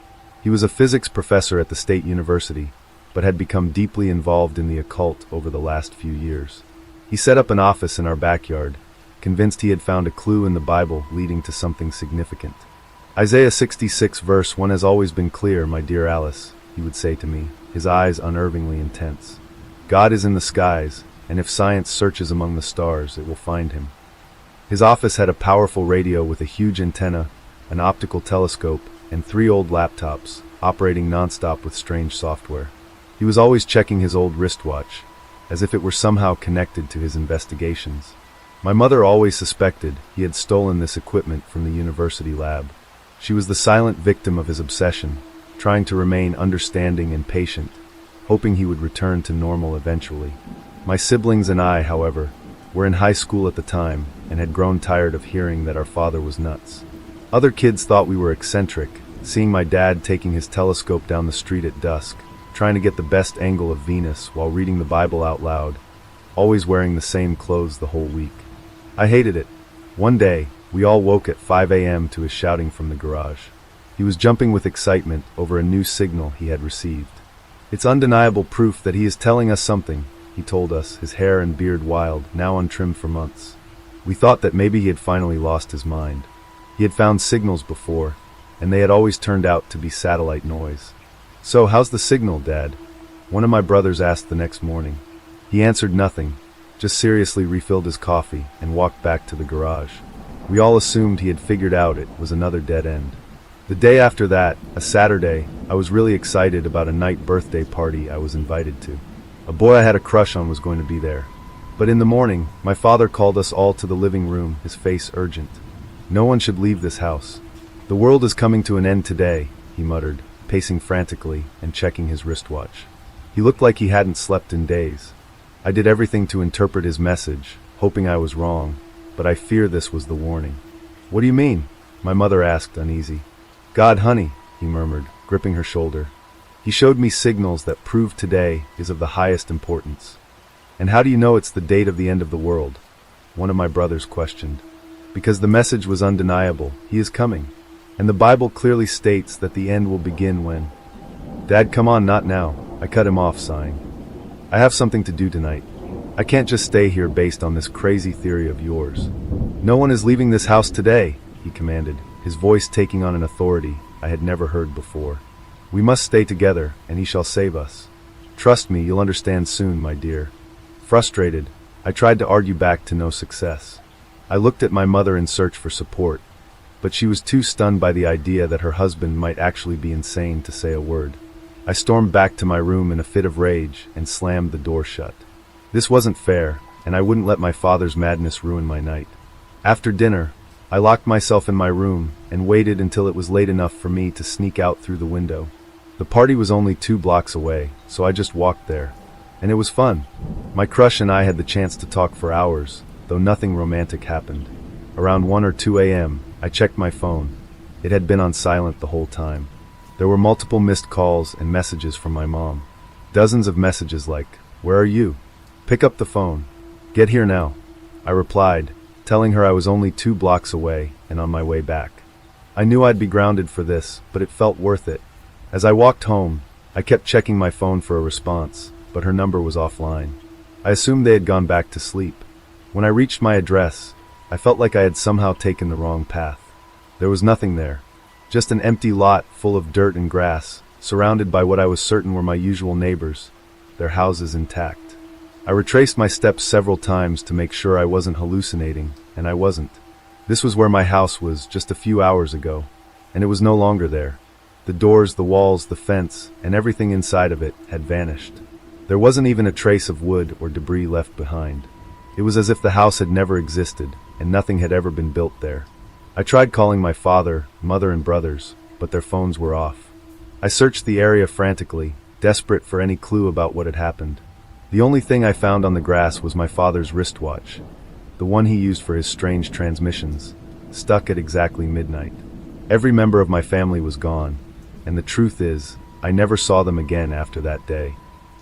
He was a physics professor at the state university, but had become deeply involved in the occult over the last few years. He set up an office in our backyard, convinced he had found a clue in the Bible leading to something significant. Isaiah 66 verse 1 has always been clear, my dear Alice, he would say to me, his eyes unnervingly intense. God is in the skies, and if science searches among the stars, it will find him. His office had a powerful radio with a huge antenna, an optical telescope, and 3 old laptops, operating nonstop with strange software. He was always checking his old wristwatch, as if it were somehow connected to his investigations. My mother always suspected he had stolen this equipment from the university lab. She was the silent victim of his obsession, trying to remain understanding and patient, hoping he would return to normal eventually. My siblings and I, however, were in high school at the time and had grown tired of hearing that our father was nuts. Other kids thought we were eccentric, seeing my dad taking his telescope down the street at dusk, trying to get the best angle of Venus while reading the Bible out loud, always wearing the same clothes the whole week. I hated it. One day, we all woke at 5 a.m. to his shouting from the garage. He was jumping with excitement over a new signal he had received. It's undeniable proof that he is telling us something, he told us, his hair and beard wild, now untrimmed for months. We thought that maybe he had finally lost his mind. He had found signals before, and they had always turned out to be satellite noise. So, how's the signal, Dad? One of my brothers asked the next morning. He answered nothing, just seriously refilled his coffee and walked back to the garage. We all assumed he had figured out it was another dead end. The day after that, a Saturday, I was really excited about a night birthday party I was invited to. A boy I had a crush on was going to be there. But in the morning, my father called us all to the living room, his face urgent. No one should leave this house. The world is coming to an end today, he muttered, pacing frantically and checking his wristwatch. He looked like he hadn't slept in days. I did everything to interpret his message, hoping I was wrong, but I fear this was the warning. What do you mean? My mother asked, uneasy. God, honey, he murmured, gripping her shoulder. He showed me signals that prove today is of the highest importance. And how do you know it's the date of the end of the world? One of my brothers questioned. Because the message was undeniable. He is coming. And the Bible clearly states that the end will begin when... Dad, come on, not now. I cut him off, sighing. I have something to do tonight. I can't just stay here based on this crazy theory of yours. No one is leaving this house today, he commanded, his voice taking on an authority I had never heard before. We must stay together, and he shall save us. Trust me, you'll understand soon, my dear. Frustrated, I tried to argue back to no success. I looked at my mother in search for support, but she was too stunned by the idea that her husband might actually be insane to say a word. I stormed back to my room in a fit of rage and slammed the door shut. This wasn't fair, and I wouldn't let my father's madness ruin my night. After dinner, I locked myself in my room and waited until it was late enough for me to sneak out through the window. The party was only 2 blocks away, so I just walked there. And it was fun. My crush and I had the chance to talk for hours, though nothing romantic happened. Around 1 or 2 a.m., I checked my phone. It had been on silent the whole time. There were multiple missed calls and messages from my mom. Dozens of messages like, "Where are you? Pick up the phone. Get here now." I replied, telling her I was only 2 blocks away and on my way back. I knew I'd be grounded for this, but it felt worth it. As I walked home, I kept checking my phone for a response, but her number was offline. I assumed they had gone back to sleep. When I reached my address, I felt like I had somehow taken the wrong path. There was nothing there, just an empty lot full of dirt and grass, surrounded by what I was certain were my usual neighbors, their houses intact. I retraced my steps several times to make sure I wasn't hallucinating, and I wasn't. This was where my house was just a few hours ago, and it was no longer there. The doors, the walls, the fence, and everything inside of it had vanished. There wasn't even a trace of wood or debris left behind. It was as if the house had never existed, and nothing had ever been built there. I tried calling my father, mother, and brothers, but their phones were off. I searched the area frantically, desperate for any clue about what had happened. The only thing I found on the grass was my father's wristwatch, the one he used for his strange transmissions, stuck at exactly midnight. Every member of my family was gone, and the truth is, I never saw them again after that day.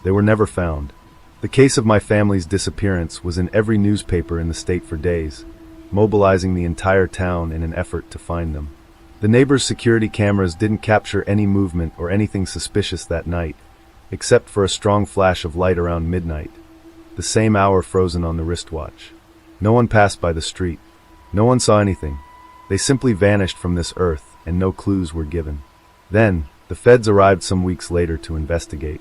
They were never found. The case of my family's disappearance was in every newspaper in the state for days, mobilizing the entire town in an effort to find them. The neighbors' security cameras didn't capture any movement or anything suspicious that night, except for a strong flash of light around midnight, the same hour frozen on the wristwatch. No one passed by the street. No one saw anything. They simply vanished from this earth, and no clues were given. Then, the feds arrived some weeks later to investigate.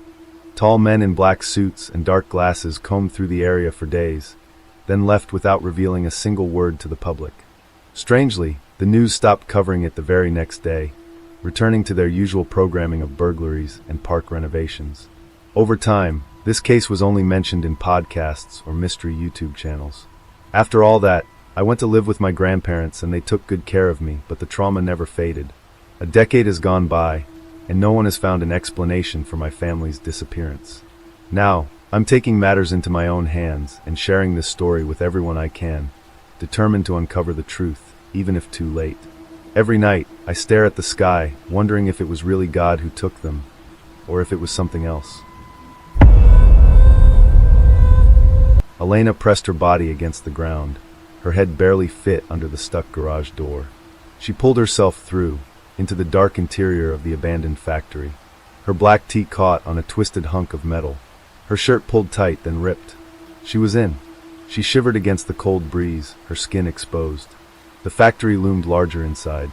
Tall men in black suits and dark glasses combed through the area for days, then left without revealing a single word to the public. Strangely, the news stopped covering it the very next day, returning to their usual programming of burglaries and park renovations. Over time, this case was only mentioned in podcasts or mystery YouTube channels. After all that, I went to live with my grandparents and they took good care of me, but the trauma never faded. A decade has gone by, and no one has found an explanation for my family's disappearance. Now, I'm taking matters into my own hands and sharing this story with everyone I can, determined to uncover the truth, even if too late. Every night, I stare at the sky, wondering if it was really God who took them, or if it was something else. Elena pressed her body against the ground, her head barely fit under the stuck garage door. She pulled herself through, into the dark interior of the abandoned factory. Her black tee caught on a twisted hunk of metal. Her shirt pulled tight, then ripped. She was in. She shivered against the cold breeze, her skin exposed. The factory loomed larger inside.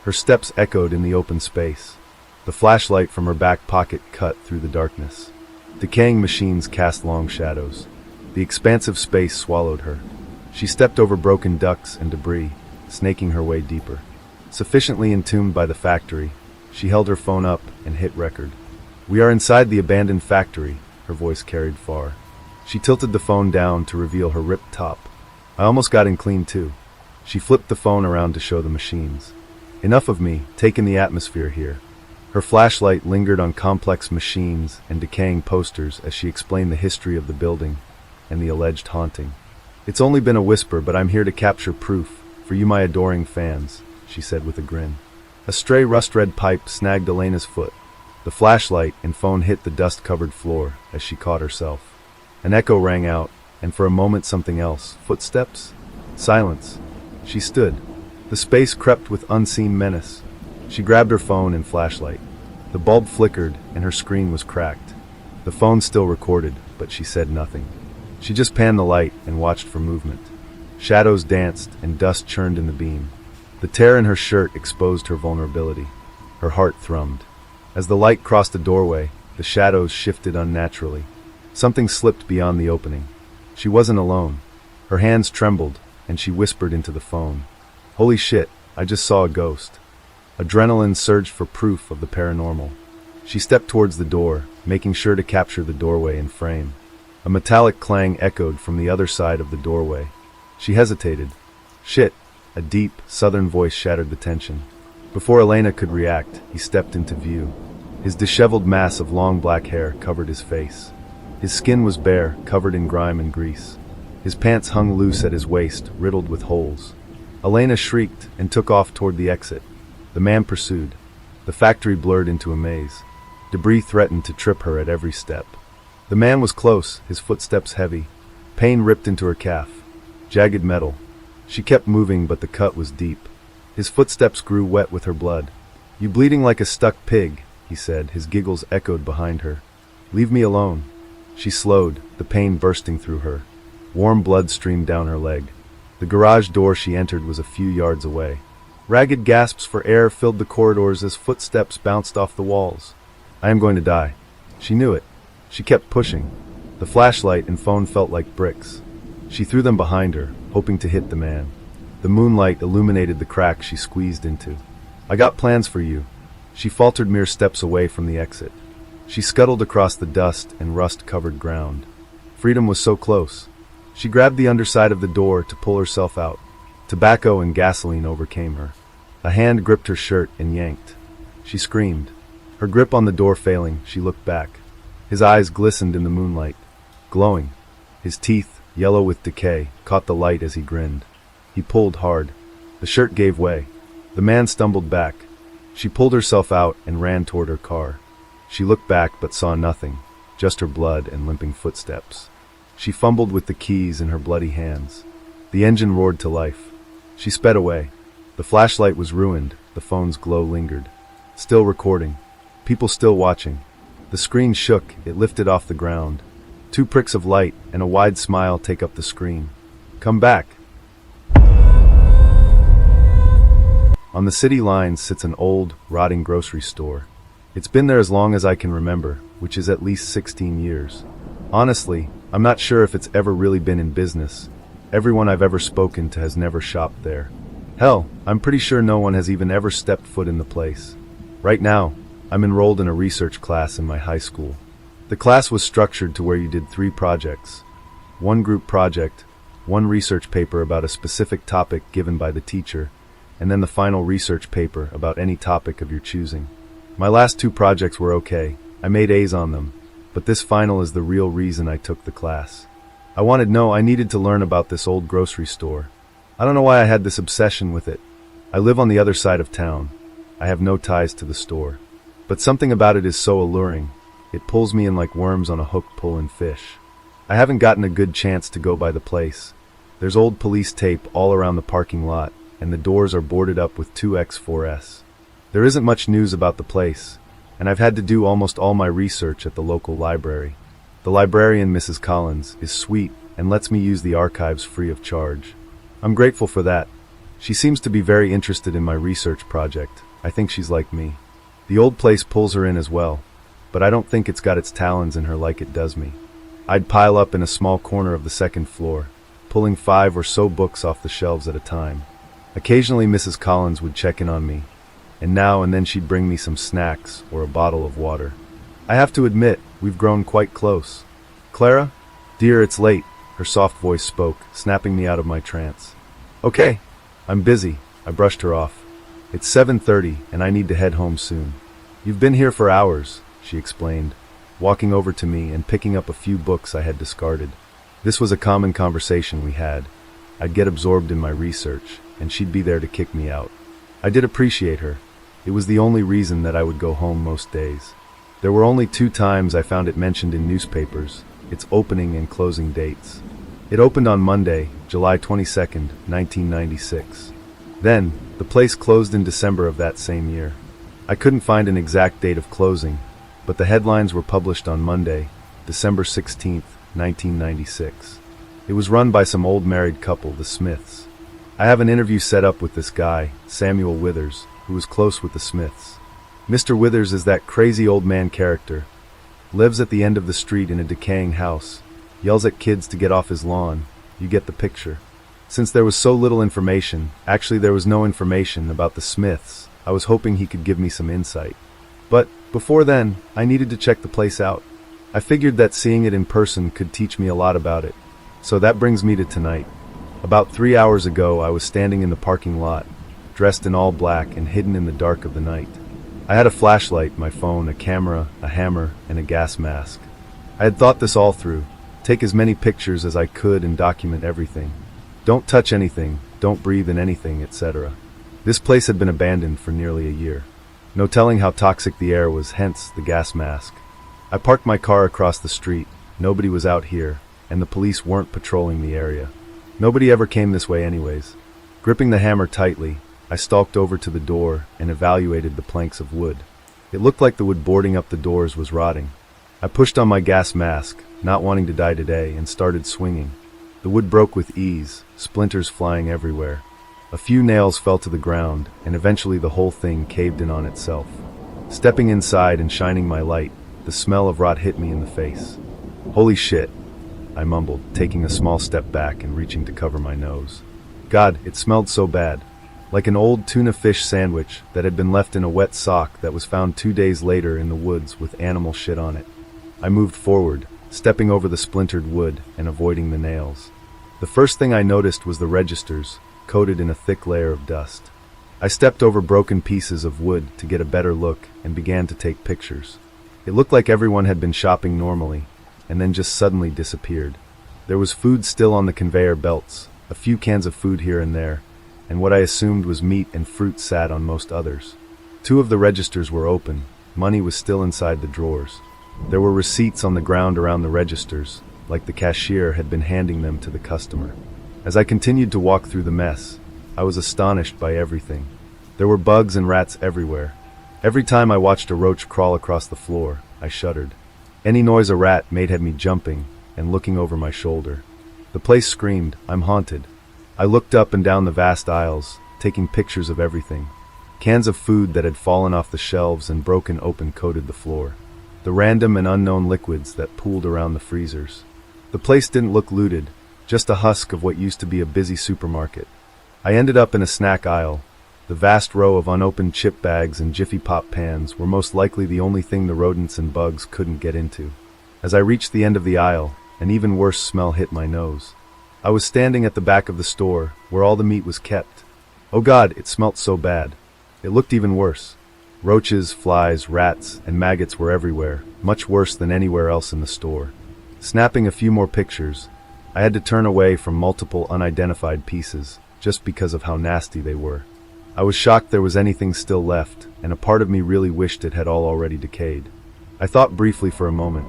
Her steps echoed in the open space. The flashlight from her back pocket cut through the darkness. Decaying machines cast long shadows. The expansive space swallowed her. She stepped over broken ducts and debris, snaking her way deeper. Sufficiently entombed by the factory, she held her phone up and hit record. "We are inside the abandoned factory," her voice carried far. She tilted the phone down to reveal her ripped top. I almost got in clean too. She flipped the phone around to show the machines. Enough of me, take in the atmosphere here. Her flashlight lingered on complex machines and decaying posters as she explained the history of the building and the alleged haunting. "It's only been a whisper, but I'm here to capture proof, for you my adoring fans," she said with a grin. A stray rust-red pipe snagged Elena's foot. The flashlight and phone hit the dust-covered floor as she caught herself. An echo rang out, and for a moment something else. Footsteps? Silence. She stood. The space crept with unseen menace. She grabbed her phone and flashlight. The bulb flickered, and her screen was cracked. The phone still recorded, but she said nothing. She just panned the light and watched for movement. Shadows danced, and dust churned in the beam. The tear in her shirt exposed her vulnerability. Her heart thrummed. As the light crossed the doorway, the shadows shifted unnaturally. Something slipped beyond the opening. She wasn't alone. Her hands trembled, and she whispered into the phone. "Holy shit, I just saw a ghost." Adrenaline surged for proof of the paranormal. She stepped towards the door, making sure to capture the doorway in frame. A metallic clang echoed from the other side of the doorway. She hesitated. "Shit," a deep, southern voice shattered the tension. Before Elena could react, he stepped into view. His disheveled mass of long black hair covered his face. His skin was bare, covered in grime and grease. His pants hung loose at his waist, riddled with holes. Elena shrieked and took off toward the exit. The man pursued. The factory blurred into a maze. Debris threatened to trip her at every step. The man was close, his footsteps heavy. Pain ripped into her calf. Jagged metal. She kept moving, but the cut was deep. His footsteps grew wet with her blood. "You bleeding like a stuck pig," he said, his giggles echoed behind her. "Leave me alone." She slowed, the pain bursting through her. Warm blood streamed down her leg. The garage door she entered was a few yards away. Ragged gasps for air filled the corridors as footsteps bounced off the walls. "I am going to die." She knew it. She kept pushing. The flashlight and phone felt like bricks. She threw them behind her, hoping to hit the man. The moonlight illuminated the crack she squeezed into. "I got plans for you." She faltered mere steps away from the exit. She scuttled across the dust and rust-covered ground. Freedom was so close. She grabbed the underside of the door to pull herself out. Tobacco and gasoline overcame her. A hand gripped her shirt and yanked. She screamed. Her grip on the door failing, she looked back. His eyes glistened in the moonlight, glowing. His teeth, yellow with decay, caught the light as he grinned. He pulled hard. The shirt gave way. The man stumbled back. She pulled herself out and ran toward her car. She looked back but saw nothing, just her blood and limping footsteps. She fumbled with the keys in her bloody hands. The engine roared to life. She sped away. The flashlight was ruined, the phone's glow lingered. Still recording. People still watching. The screen shook, it lifted off the ground. 2 pricks of light and a wide smile take up the screen. "Come back." On the city lines sits an old, rotting grocery store. It's been there as long as I can remember, which is at least 16 years. Honestly, I'm not sure if it's ever really been in business. Everyone I've ever spoken to has never shopped there. Hell, I'm pretty sure no one has even ever stepped foot in the place. Right now, I'm enrolled in a research class in my high school. The class was structured to where you did 3 projects. 1 group project, 1 research paper about a specific topic given by the teacher, and then the final research paper about any topic of your choosing. My last 2 projects were okay. I made A's on them, but this final is the real reason I took the class. I needed to learn about this old grocery store. I don't know why I had this obsession with it. I live on the other side of town. I have no ties to the store. But something about it is so alluring. It pulls me in like worms on a hook pulling fish. I haven't gotten a good chance to go by the place. There's old police tape all around the parking lot, and the doors are boarded up with 2x4s. There isn't much news about the place, and I've had to do almost all my research at the local library. The librarian, Mrs. Collins, is sweet and lets me use the archives free of charge. I'm grateful for that. She seems to be very interested in my research project. I think she's like me. The old place pulls her in as well, but I don't think it's got its talons in her like it does me. I'd pile up in a small corner of the 2nd floor, pulling 5 or so books off the shelves at a time. Occasionally Mrs. Collins would check in on me, and now and then she'd bring me some snacks or a bottle of water. I have to admit, we've grown quite close. "Clara? Dear, it's late," her soft voice spoke, snapping me out of my trance. "Okay, I'm busy," I brushed her off. "It's 7:30 and I need to head home soon." "You've been here for hours," she explained, walking over to me and picking up a few books I had discarded. This was a common conversation we had. I'd get absorbed in my research, and she'd be there to kick me out. I did appreciate her. It was the only reason that I would go home most days. There were only 2 times I found it mentioned in newspapers, its opening and closing dates. It opened on Monday, July 22nd, 1996. Then, the place closed in December of that same year. I couldn't find an exact date of closing, but the headlines were published on Monday, December 16th, 1996. It was run by some old married couple, the Smiths. I have an interview set up with this guy, Samuel Withers, who was close with the Smiths. Mr. Withers is that crazy old man character. Lives at the end of the street in a decaying house. Yells at kids to get off his lawn. You get the picture. Since there was so little information, actually there was no information about the Smiths, I was hoping he could give me some insight. But, before then, I needed to check the place out. I figured that seeing it in person could teach me a lot about it. So that brings me to tonight. About 3 hours ago, I was standing in the parking lot, dressed in all black and hidden in the dark of the night. I had a flashlight, my phone, a camera, a hammer, and a gas mask. I had thought this all through. Take as many pictures as I could and document everything. Don't touch anything, don't breathe in anything, etc. This place had been abandoned for nearly a year. No telling how toxic the air was, hence the gas mask. I parked my car across the street. Nobody was out here, and the police weren't patrolling the area. Nobody ever came this way anyways. Gripping the hammer tightly, I stalked over to the door and evaluated the planks of wood. It looked like the wood boarding up the doors was rotting. I pushed on my gas mask, not wanting to die today, and started swinging. The wood broke with ease, splinters flying everywhere. A few nails fell to the ground, and eventually the whole thing caved in on itself. Stepping inside and shining my light, the smell of rot hit me in the face. Holy shit, I mumbled, taking a small step back and reaching to cover my nose. God, it smelled so bad. Like an old tuna fish sandwich that had been left in a wet sock that was found 2 days later in the woods with animal shit on it. I moved forward, stepping over the splintered wood and avoiding the nails. The first thing I noticed was the registers, coated in a thick layer of dust. I stepped over broken pieces of wood to get a better look and began to take pictures. It looked like everyone had been shopping normally, and then just suddenly disappeared. There was food still on the conveyor belts, a few cans of food here and there, and what I assumed was meat and fruit sat on most others. 2 of the registers were open. Money was still inside the drawers. There were receipts on the ground around the registers, like the cashier had been handing them to the customer. As I continued to walk through the mess, I was astonished by everything. There were bugs and rats everywhere. Every time I watched a roach crawl across the floor, I shuddered. Any noise a rat made had me jumping and looking over my shoulder. The place screamed, "I'm haunted." I looked up and down the vast aisles, taking pictures of everything. Cans of food that had fallen off the shelves and broken open coated the floor. The random and unknown liquids that pooled around the freezers. The place didn't look looted, just a husk of what used to be a busy supermarket. I ended up in a snack aisle. The vast row of unopened chip bags and Jiffy Pop pans were most likely the only thing the rodents and bugs couldn't get into. As I reached the end of the aisle, an even worse smell hit my nose. I was standing at the back of the store, where all the meat was kept. Oh God, it smelt so bad. It looked even worse. Roaches, flies, rats, and maggots were everywhere, much worse than anywhere else in the store. Snapping a few more pictures, I had to turn away from multiple unidentified pieces, just because of how nasty they were. I was shocked there was anything still left, and a part of me really wished it had all already decayed. I thought briefly for a moment.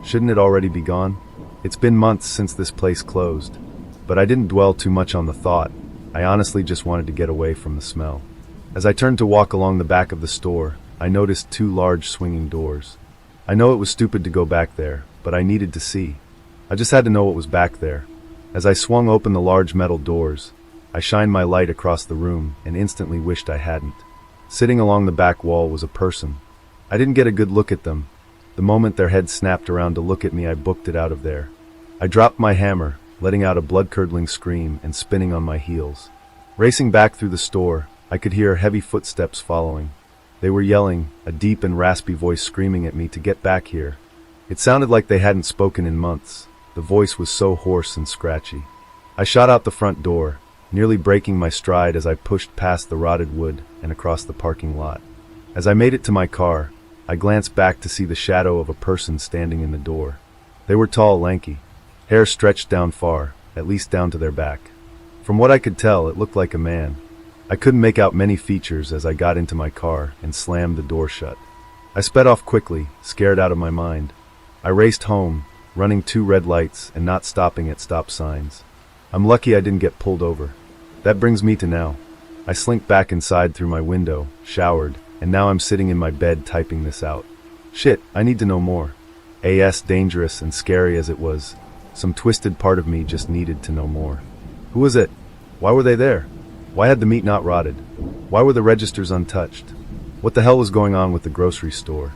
Shouldn't it already be gone? It's been months since this place closed. But I didn't dwell too much on the thought. I honestly just wanted to get away from the smell. As I turned to walk along the back of the store, I noticed 2 large swinging doors. I know it was stupid to go back there, but I needed to see. I just had to know what was back there. As I swung open the large metal doors, I shined my light across the room and instantly wished I hadn't. Sitting along the back wall was a person. I didn't get a good look at them. The moment their head snapped around to look at me, I booked it out of there. I dropped my hammer, letting out a blood-curdling scream and spinning on my heels. Racing back through the store, I could hear heavy footsteps following. They were yelling, a deep and raspy voice screaming at me to get back here. It sounded like they hadn't spoken in months. The voice was so hoarse and scratchy. I shot out the front door, nearly breaking my stride as I pushed past the rotted wood and across the parking lot. As I made it to my car, I glanced back to see the shadow of a person standing in the door. They were tall, lanky. Hair stretched down far, at least down to their back. From what I could tell, it looked like a man. I couldn't make out many features as I got into my car and slammed the door shut. I sped off quickly, scared out of my mind. I raced home, running 2 red lights and not stopping at stop signs. I'm lucky I didn't get pulled over. That brings me to now. I slinked back inside through my window, showered, and now I'm sitting in my bed typing this out. Shit, I need to know more. As dangerous and scary as it was, some twisted part of me just needed to know more. Who was it? Why were they there? Why had the meat not rotted? Why were the registers untouched? What the hell was going on with the grocery store?